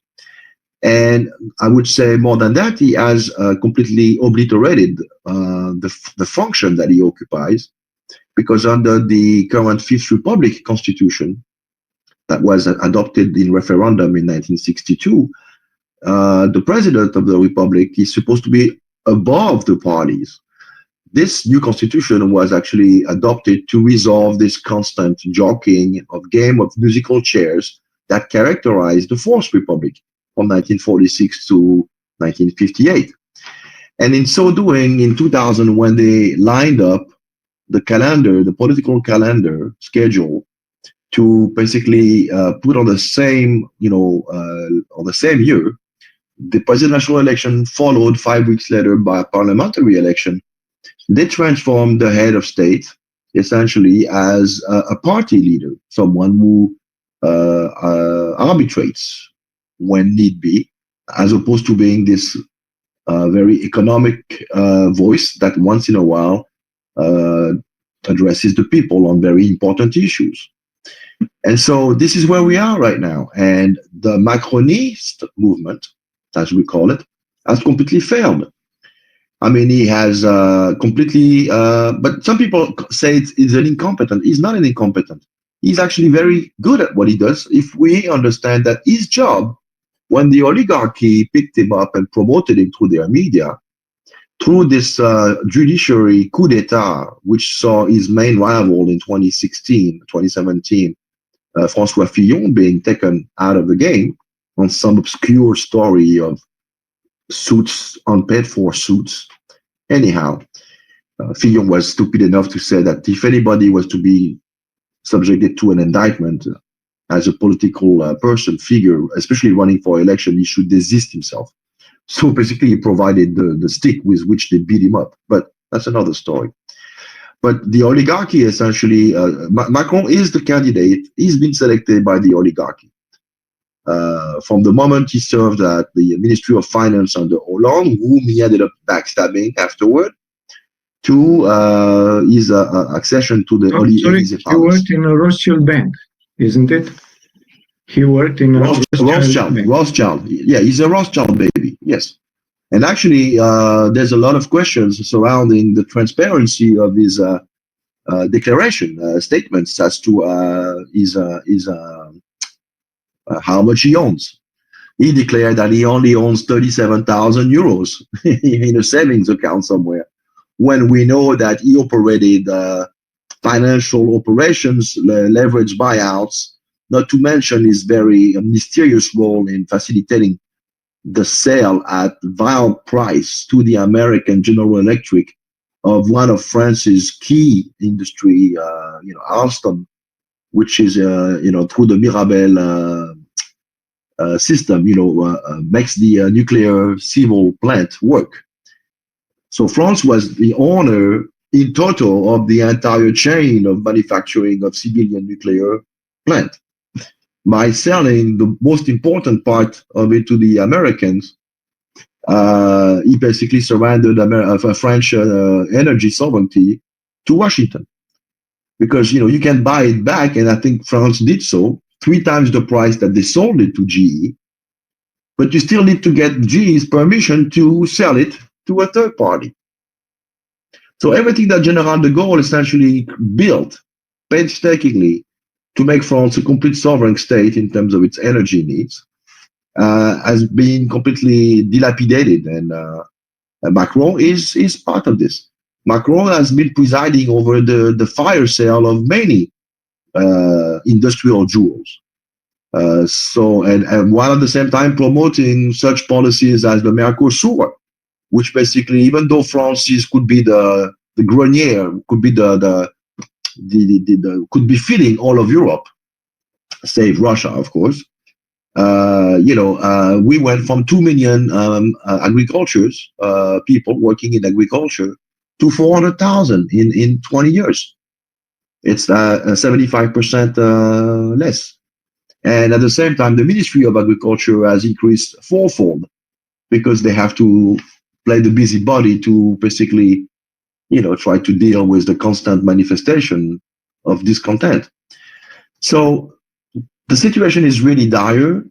And I would say more than that, he has completely obliterated the function that he occupies, because under the current Fifth Republic Constitution that was adopted in referendum in 1962, the president of the Republic is supposed to be above the parties. This new constitution was actually adopted to resolve this constant jockeying of game of musical chairs that characterized the Fourth Republic from 1946 to 1958. And in so doing, in 2000, when they lined up the calendar, the political calendar schedule, to basically put on the same, on the same year, the presidential election followed 5 weeks later by a parliamentary election. They transformed the head of state essentially as a party leader, someone who arbitrates when need be, as opposed to being this very economic voice that once in a while addresses the people on very important issues. And so this is where we are right now. And the Macronist movement, as we call it, has completely failed. I mean, he has completely, but some people say he's an incompetent. He's not an incompetent. He's actually very good at what he does. If we understand that his job, when the oligarchy picked him up and promoted him through their media, through this judiciary coup d'etat, which saw his main rival in 2017, François Fillon being taken out of the game on some obscure story of suits, unpaid for suits. Anyhow, Fillon was stupid enough to say that if anybody was to be subjected to an indictment as a political person, figure, especially running for election, he should desist himself. So basically, he provided the stick with which they beat him up. But that's another story. But the oligarchy, essentially, Macron is the candidate. He's been selected by the oligarchy. From the moment he served at the Ministry of Finance under Hollande, whom he ended up backstabbing afterward, to his accession to the Élysée Palace. He worked in a Rothschild bank, isn't it? He worked in a Rothschild. Yeah, he's a Rothschild baby. Yes. And actually, there's a lot of questions surrounding the transparency of his declaration statements as to how much he owns. He declared that he only owns 37,000 euros in a savings account somewhere, when we know that he operated financial operations, leverage buyouts, not to mention his very mysterious role in facilitating the sale at violent price to the American General Electric of one of France's key industry, Alstom, which is, through the Mirabel system, makes the nuclear civil plant work. So France was the owner in total of the entire chain of manufacturing of civilian nuclear plant. By selling the most important part of it to the Americans, he basically surrendered French energy sovereignty to Washington. Because, you can buy it back, and I think France did so, 3 times the price that they sold it to GE, but you still need to get GE's permission to sell it to a third party. So everything that General de Gaulle essentially built painstakingly to make France a complete sovereign state in terms of its energy needs has been completely dilapidated, and Macron is part of this. Macron has been presiding over the fire sale of many industrial jewels. And while at the same time promoting such policies as the Mercosur, which basically, even though France could be the grenier, could be could be feeding all of Europe, save Russia, of course. We went from 2 million people working in agriculture to 400,000 in 20 years. It's 75% less. And at the same time, the Ministry of Agriculture has increased fourfold because they have to play the busybody to basically, try to deal with the constant manifestation of discontent. So the situation is really dire.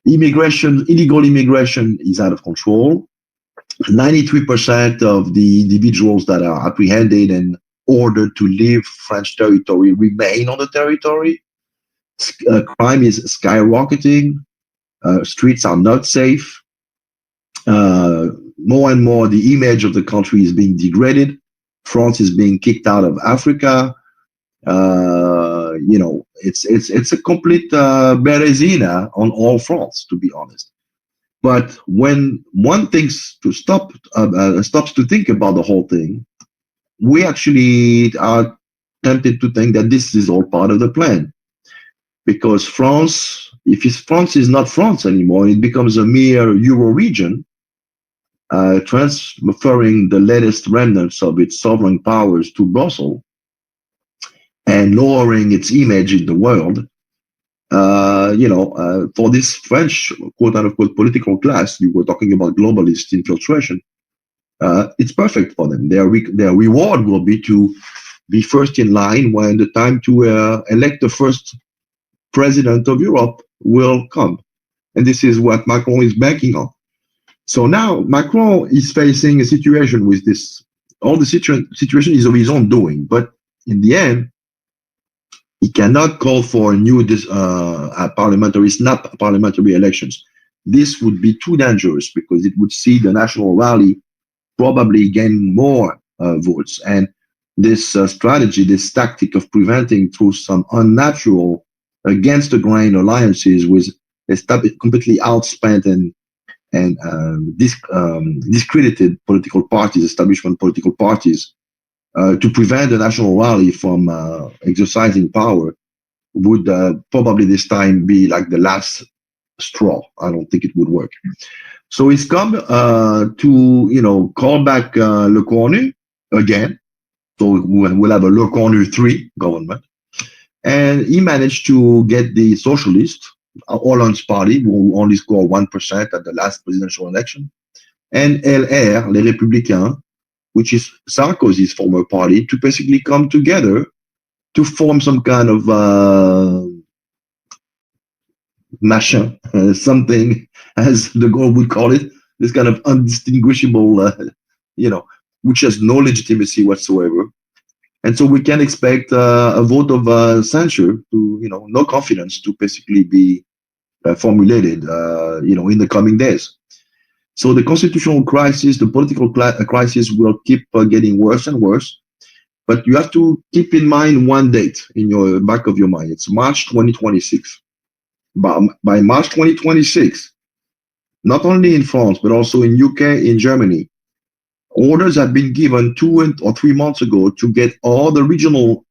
Illegal immigration is out of control. 93% of the individuals that are apprehended and ordered to leave French territory remain on the territory. Crime is skyrocketing. Streets are not safe. More and more, the image of the country is being degraded. France is being kicked out of Africa. It's a complete Bérésina on all fronts, to be honest. But when one thinks to stops to think about the whole thing, we actually are tempted to think that this is all part of the plan. Because France, France is not France anymore, it becomes a mere Euro region, transferring the latest remnants of its sovereign powers to Brussels and lowering its image in the world. For this French quote-unquote political class, you were talking about globalist infiltration, it's perfect for them. Their reward will be to be first in line when the time to elect the first president of Europe will come. And this is what Macron is banking on. So now Macron is facing a situation with this. All the situation is of his own doing, but in the end, he cannot call for a new parliamentary elections. This would be too dangerous because it would see the national rally probably gain more votes. And this strategy, this tactic of preventing through some unnatural, against the grain alliances with completely outspent and discredited political parties, establishment political parties, to prevent the national rally from exercising power would probably this time be like the last straw. I don't think it would work. So he's come to call back Le Cornu again. So we'll have a Le Cornu 3 government, and he managed to get the socialists, Hollande's party, who only scored 1% at the last presidential election, and LR, Les Républicains, which is Sarkozy's former party, to basically come together to form some kind of machin, something, as De Gaulle would call it, this kind of undistinguishable, which has no legitimacy whatsoever. And so we can expect a vote of censure, to, no confidence, to basically be formulated, in the coming days. So the constitutional crisis, the political crisis will keep getting worse and worse. But you have to keep in mind one date in your back of your mind. It's March 2026. By March 2026, not only in France, but also in UK, in Germany, orders have been given 2 or 3 months ago to get all the regional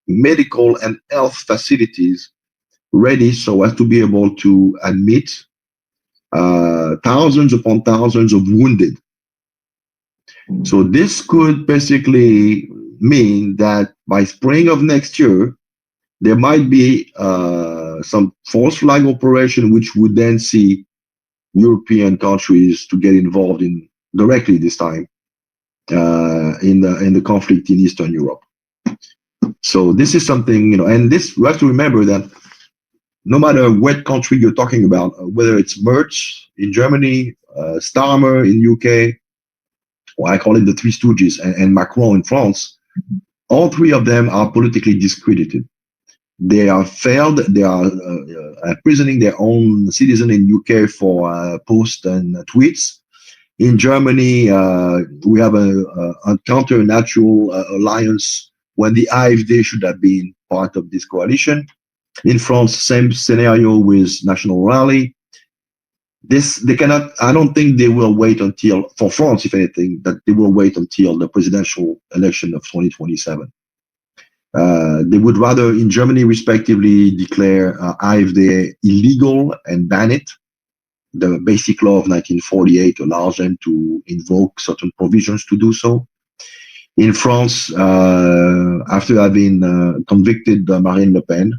medical and health facilities ready so as to be able to admit thousands upon thousands of wounded. So this could basically mean that by spring of next year, there might be some false flag operation, which would then see European countries to get involved in directly this time in the conflict in Eastern Europe. So this is something, and this, you have to remember that no matter what country you're talking about, whether it's Merz in Germany, Starmer in UK, or I call it the Three Stooges, and Macron in France, all three of them are politically discredited. They are failed. They are imprisoning their own citizen in UK for posts and tweets. In Germany, we have a counter-natural alliance when the AfD should have been part of this coalition. In France, same scenario with National Rally. They cannot. I don't think they will wait until, for France, if anything, that they will wait until the presidential election of 2027. They would rather, in Germany, respectively, declare AfD illegal and ban it. The Basic Law of 1948 allows them to invoke certain provisions to do so. In France, after having convicted Marine Le Pen,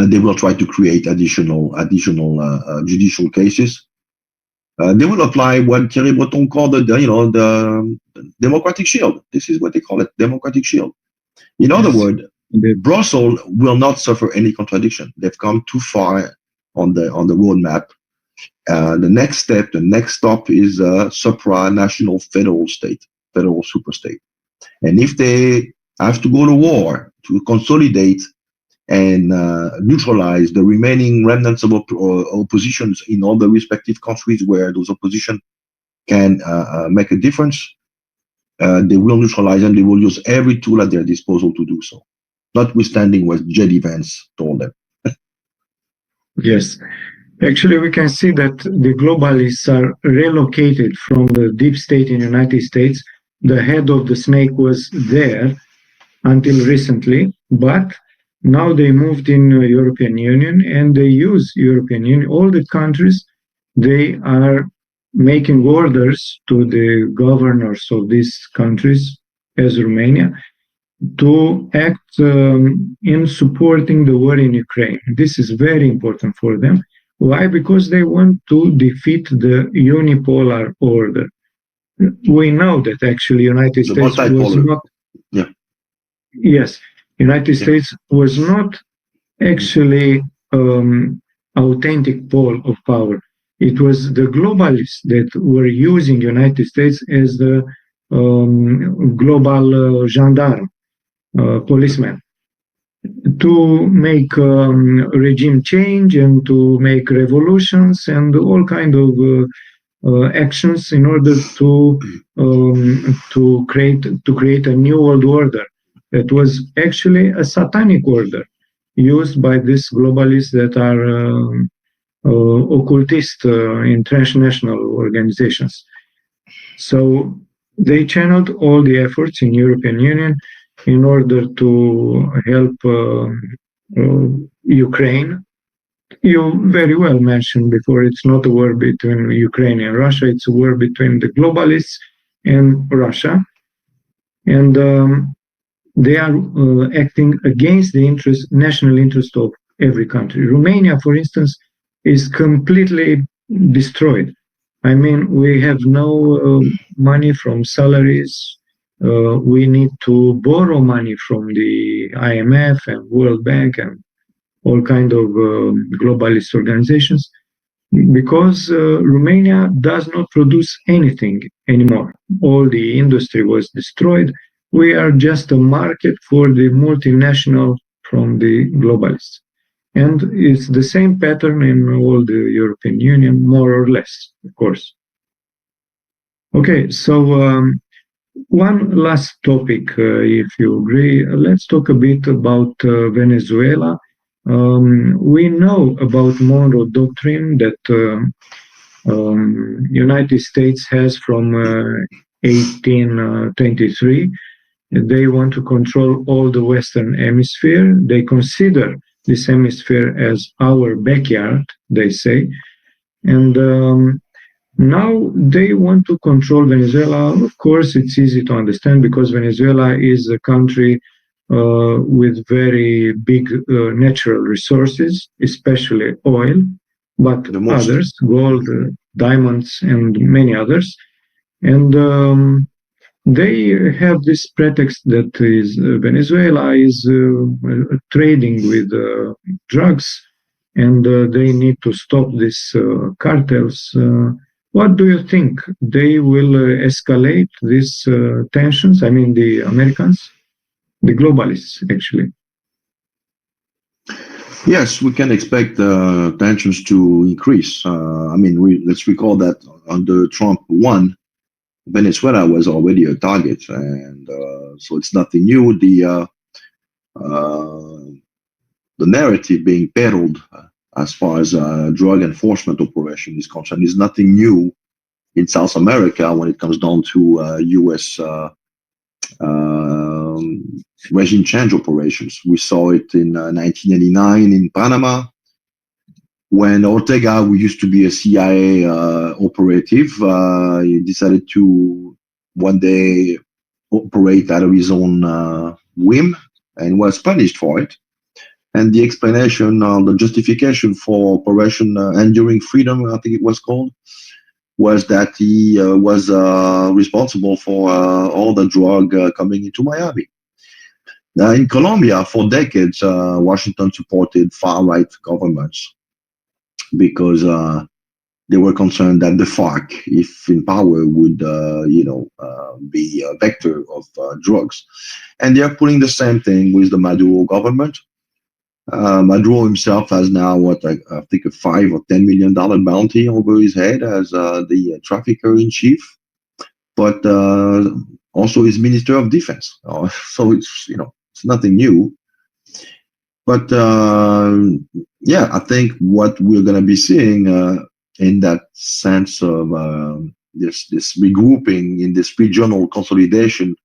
they will try to create additional judicial cases. They will apply what Thierry Breton called the democratic shield. This is what they call it, democratic shield. In other words, Brussels will not suffer any contradiction. They've come too far on the roadmap. The next step, the next stop is a supranational federal state, federal superstate. And if they have to go to war to consolidate and neutralize the remaining remnants of oppositions in all the respective countries where those opposition can make a difference, they will neutralize them. They will use every tool at their disposal to do so, notwithstanding what J.D. Vance told them. Yes. Actually, we can see that the globalists are relocated from the deep state in the United States. The head of the snake was there until recently, but now they moved in the European Union and they use European Union. All the countries, they are making orders to the governors of these countries, as Romania, to act in supporting the war in Ukraine. This is very important for them. Why? Because they want to defeat the unipolar order. We know that actually United States was not. Yeah. Yes, United States was not actually authentic pole of power. it was the globalists that were using United States as the global gendarme, policeman, to make regime change and to make revolutions and all kind of actions in order to create a new world order that was actually a satanic order used by these globalists that are occultist international organizations. So they channeled all the efforts in European Union in order to help Ukraine. You very well mentioned before, it's not a war between Ukraine and Russia, it's a war between the globalists and Russia. And they are acting against the national interest of every country. Romania, for instance, is completely destroyed. I mean, we have no money from salaries. We need to borrow money from the IMF and World Bank and all kind of globalist organizations, because Romania does not produce anything anymore. All the industry was destroyed. We are just a market for the multinational from the globalists. And it's the same pattern in all the European Union, more or less, of course. Okay, so one last topic, if you agree. Let's talk a bit about Venezuela. We know about Monroe Doctrine that United States has from 1823. They want to control all the Western Hemisphere. They consider this hemisphere as our backyard, they say. And now they want to control Venezuela. Of course, it's easy to understand because Venezuela is a country with very big natural resources, especially oil, but others, gold, diamonds, and many others. And they have this pretext that is Venezuela is trading with drugs, and they need to stop these cartels. What do you think? They will escalate these tensions? I mean, the Americans, the globalists, actually. Yes, we can expect tensions to increase. I mean, let's recall that under Trump 1, Venezuela was already a target, and so it's nothing new. The narrative being peddled as far as drug enforcement operation is concerned is nothing new in South America when it comes down to U.S. Regime change operations. We saw it in 1989 in Panama, when Ortega, who used to be a CIA operative, he decided to one day operate out of his own whim and was punished for it. And the explanation, the justification for Operation Enduring Freedom, I think it was called, was that he was responsible for all the drug coming into Miami. Now, in Colombia, for decades, Washington supported far-right governments because they were concerned that the FARC, if in power, would be a vector of drugs. And they are putting the same thing with the Maduro government. Maduro himself has now I think a $5 or $10 million bounty over his head as the trafficker in chief, but also his Minister of Defense. So it's it's nothing new. But yeah, I think what we're going to be seeing in that sense of this regrouping in this regional consolidation,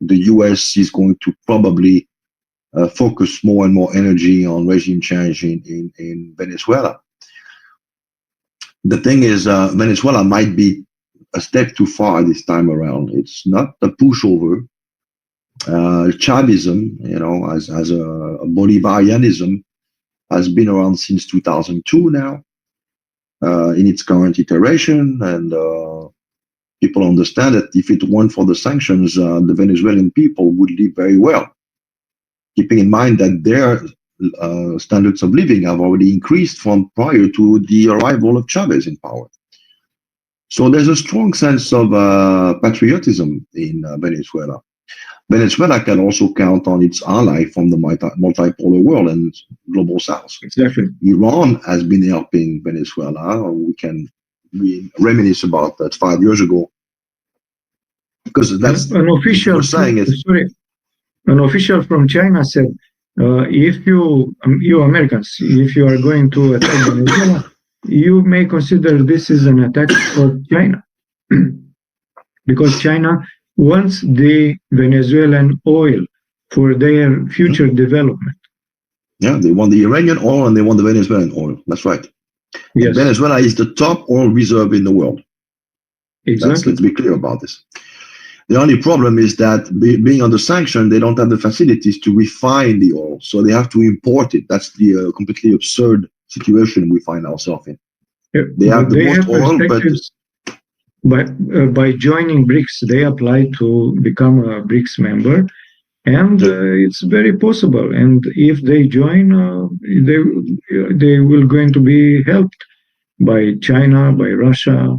the U.S. is going to probably focus more and more energy on regime change in Venezuela. The thing is, Venezuela might be a step too far this time around. It's not a pushover. Chavism, as a Bolivarianism, has been around since 2002 now, in its current iteration, and people understand that if it weren't for the sanctions, the Venezuelan people would live very well. Keeping in mind that their standards of living have already increased from prior to the arrival of Chavez in power. So there's a strong sense of patriotism in Venezuela. Venezuela can also count on its ally from the multipolar world and global south. Exactly. Iran has been helping Venezuela. We can reminisce about that 5 years ago. Because that's an official. An official from China said, if you Americans, if you are going to attack Venezuela, you may consider this is an attack for China, because China wants the Venezuelan oil for their future development. Yeah, they want the Iranian oil and they want the Venezuelan oil. That's right. Yes. Venezuela is the top oil reserve in the world. Exactly. Let's be clear about this. The only problem is that being under sanction, they don't have the facilities to refine the oil, so they have to import it. That's the completely absurd situation we find ourselves in. They have the most oil, but by joining BRICS, they apply to become a BRICS member, and it's very possible. And if they join, they will going to be helped by China, by Russia.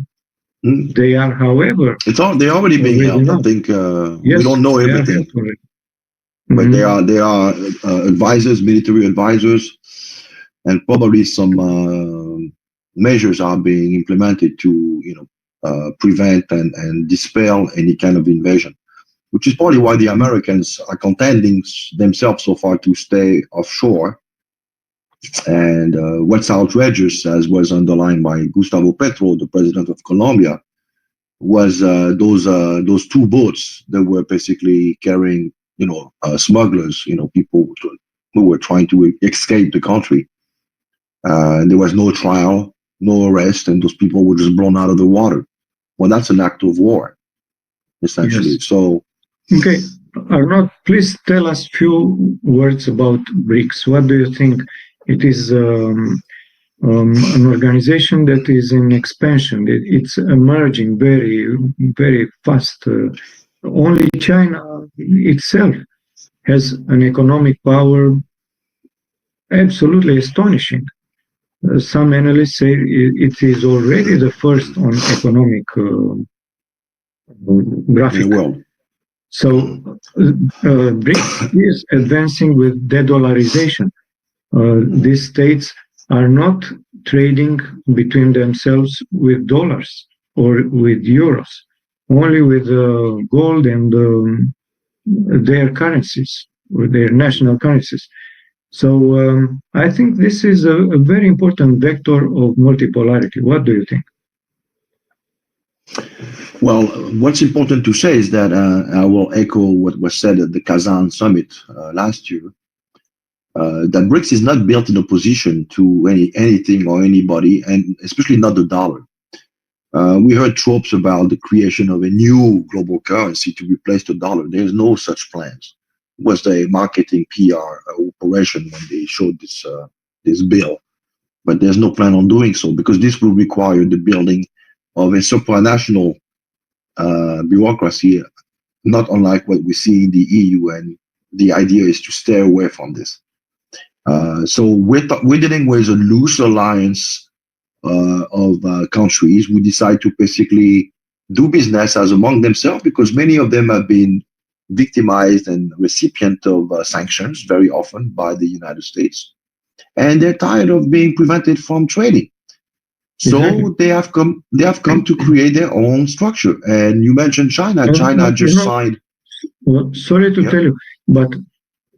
They are, however, they're already being helped. I think we don't know everything, but they are advisors, military advisors, and probably some measures are being implemented to prevent and dispel any kind of invasion, which is probably why the Americans are contenting themselves so far to stay offshore. And what's outrageous, as was underlined by Gustavo Petro, the president of Colombia, was those two boats that were basically carrying, smugglers, people who were trying to escape the country. There was no trial, no arrest, and those people were just blown out of the water. Well, that's an act of war, essentially. Yes. So, okay, Arnaud, please tell us a few words about BRICS. What do you think? It is an organization that is in expansion. It's emerging very, very fast. Only China itself has an economic power absolutely astonishing. Some analysts say it is already the first on economic graphic. In the world. So BRICS is advancing with de-dollarization. These states are not trading between themselves with dollars or with euros, only with gold and their currencies, or their national currencies. So I think this is a very important vector of multipolarity. What do you think? Well, what's important to say is that I will echo what was said at the Kazan summit last year. That BRICS is not built in opposition to anything or anybody, and especially not the dollar. We heard tropes about the creation of a new global currency to replace the dollar. There's no such plans. It was a marketing PR operation when they showed this bill, but there's no plan on doing so, because this will require the building of a supranational bureaucracy, not unlike what we see in the EU, and the idea is to stay away from this. So we're dealing with a loose alliance of countries who decide to basically do business as among themselves, because many of them have been victimized and recipient of sanctions very often by the United States, and they're tired of being prevented from trading. So exactly. they have come to create their own structure. And you mentioned China. China just signed. Well, sorry to tell you, but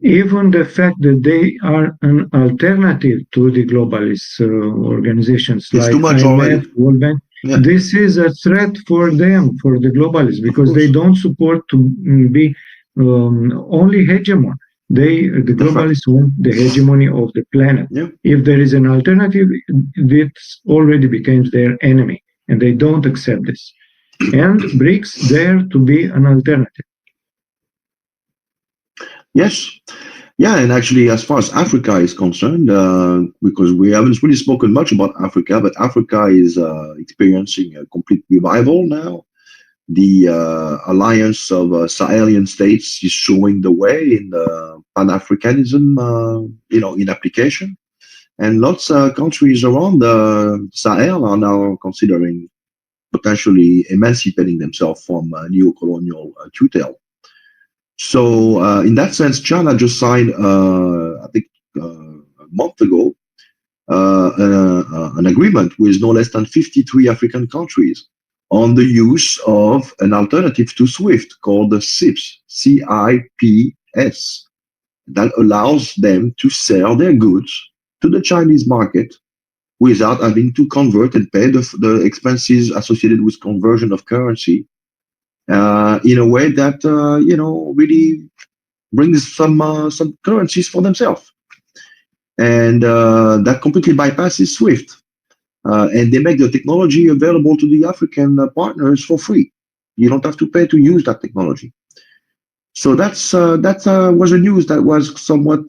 even the fact that they are an alternative to the globalist organizations like IMF, World Bank, this is a threat for them, for the globalists, because they don't support to be only hegemon. The globalists want the hegemony of the planet. Yeah. If there is an alternative, it already becomes their enemy, and they don't accept this. And BRICS there to be an alternative. Yes. Yeah, and actually, as far as Africa is concerned, because we haven't really spoken much about Africa, but Africa is experiencing a complete revival now. The alliance of Sahelian states is showing the way in Pan-Africanism, in application. And lots of countries around the Sahel are now considering potentially emancipating themselves from neo-colonial tutel. So in that sense, China just signed, I think a month ago, an agreement with no less than 53 African countries on the use of an alternative to SWIFT called the CIPS, CIPS, that allows them to sell their goods to the Chinese market without having to convert and pay the expenses associated with conversion of currency in a way that really brings some currencies for themselves, and that completely bypasses SWIFT, and they make the technology available to the African partners for free. You don't have to pay to use that technology. So that was a news that was somewhat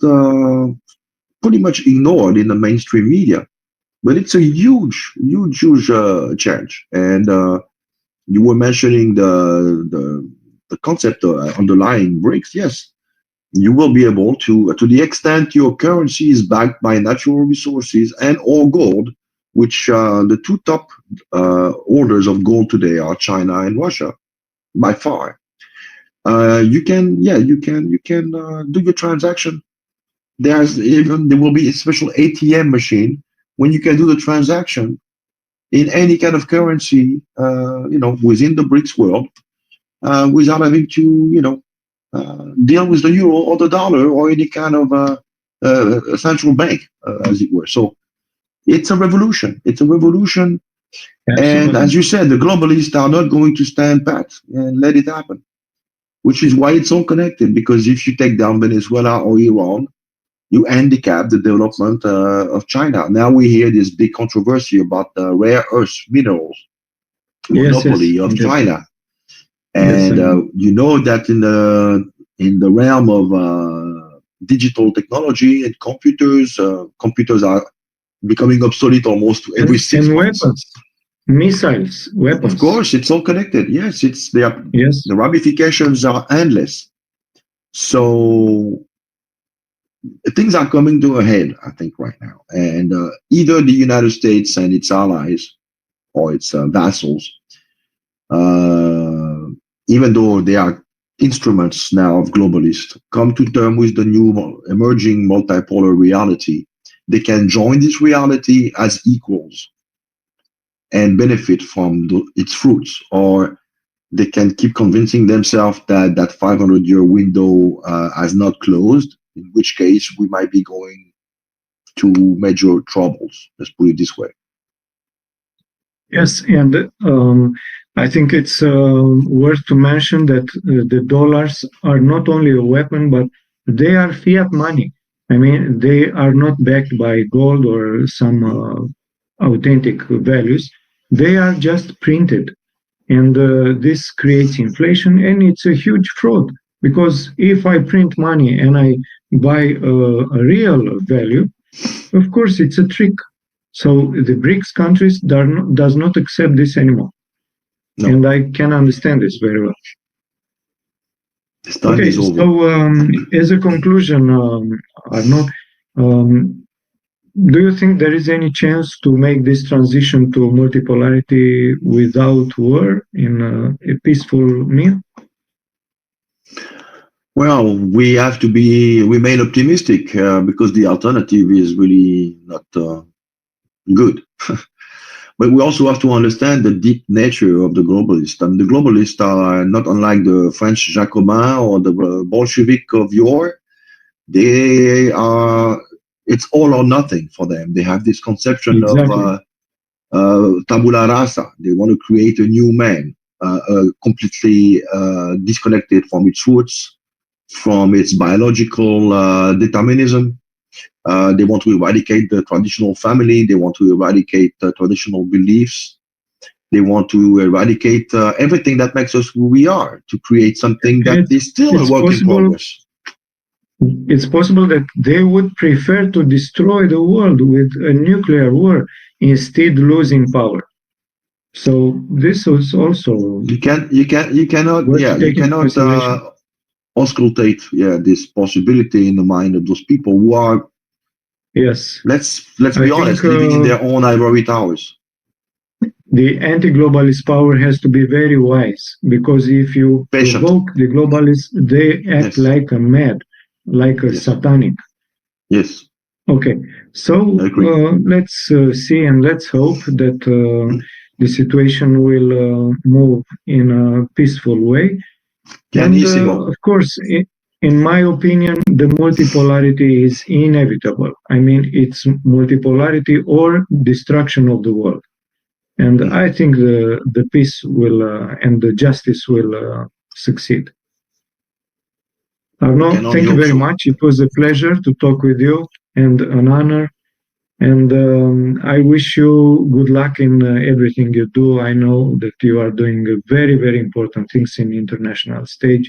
pretty much ignored in the mainstream media. But it's a huge change. And you were mentioning the concept underlying BRICS. Yes, you will be able to the extent your currency is backed by natural resources and or gold, which the two top holders of gold today are China and Russia, by far. You can do your transaction. There will be a special ATM machine when you can do the transaction in any kind of currency, within the BRICS world, without having to, deal with the euro or the dollar or any kind of central bank, as it were. So it's a revolution. It's a revolution. Absolutely. And as you said, the globalists are not going to stand pat and let it happen, which is why it's all connected. Because if you take down Venezuela or Iran, you handicap the development of China. Now we hear this big controversy about the rare earth minerals monopoly of China, and you know that in the realm of digital technology and computers are becoming obsolete almost every 6 months. Weapons, missiles, weapons. Of course, it's all connected. Yes, the ramifications are endless. So things are coming to a head, I think, right now. And either the United States and its allies or its vassals, even though they are instruments now of globalists, come to terms with the new emerging multipolar reality. They can join this reality as equals and benefit from its fruits, or they can keep convincing themselves that that 500-year window has not closed, in which case we might be going to major troubles. Let's put it this way. Yes, and I think it's worth to mention that the dollars are not only a weapon, but they are fiat money. I mean, they are not backed by gold or some authentic values. They are just printed. And this creates inflation, and it's a huge fraud. Because if I print money and I buy a real value, of course, it's a trick. So the BRICS countries does not accept this anymore. No. And I can understand this very well. Okay, so as a conclusion, Arnaud, do you think there is any chance to make this transition to multipolarity without war in a peaceful mean? Well, we have to remain optimistic because the alternative is really not good. But we also have to understand the deep nature of the globalists. I mean, the globalists are not unlike the French Jacobins or the Bolshevik of yore. They are, it's all or nothing for them. They have this conception of tabula rasa. They want to create a new man, completely disconnected from its roots, from its biological determinism. They want to eradicate the traditional family. They want to eradicate traditional beliefs. They want to eradicate everything that makes us who we are, to create something that is still a work in progress. It's possible that they would prefer to destroy the world with a nuclear war instead losing power. So this is also you cannot worth you taking cannot consideration. auscultate this possibility in the mind of those people who are, Yes, let's I be honest, think living in their own ivory towers. the anti-globalist power has to be very wise, because if you Patient. provoke the globalists, they act Yes. like a mad, like a Yes. satanic. Yes. Okay, so I agree. let's see and let's hope that the situation will move in a peaceful way. And Pianissimo. of course, in my opinion, the multipolarity is inevitable. I mean, it's multipolarity or destruction of the world. And I think the peace will and the justice will succeed. Arnaud, thank you very much. It was a pleasure to talk with you and an honor. And I wish you good luck in everything you do. I know that you are doing very, very important things in the international stage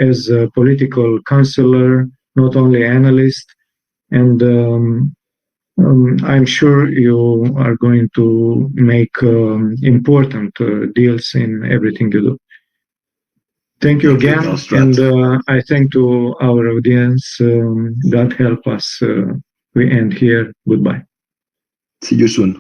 as a political counselor, not only analyst. And I'm sure you are going to make important deals in everything you do. Thank you again. And I thank to our audience that help us. We end here. Goodbye. See you soon.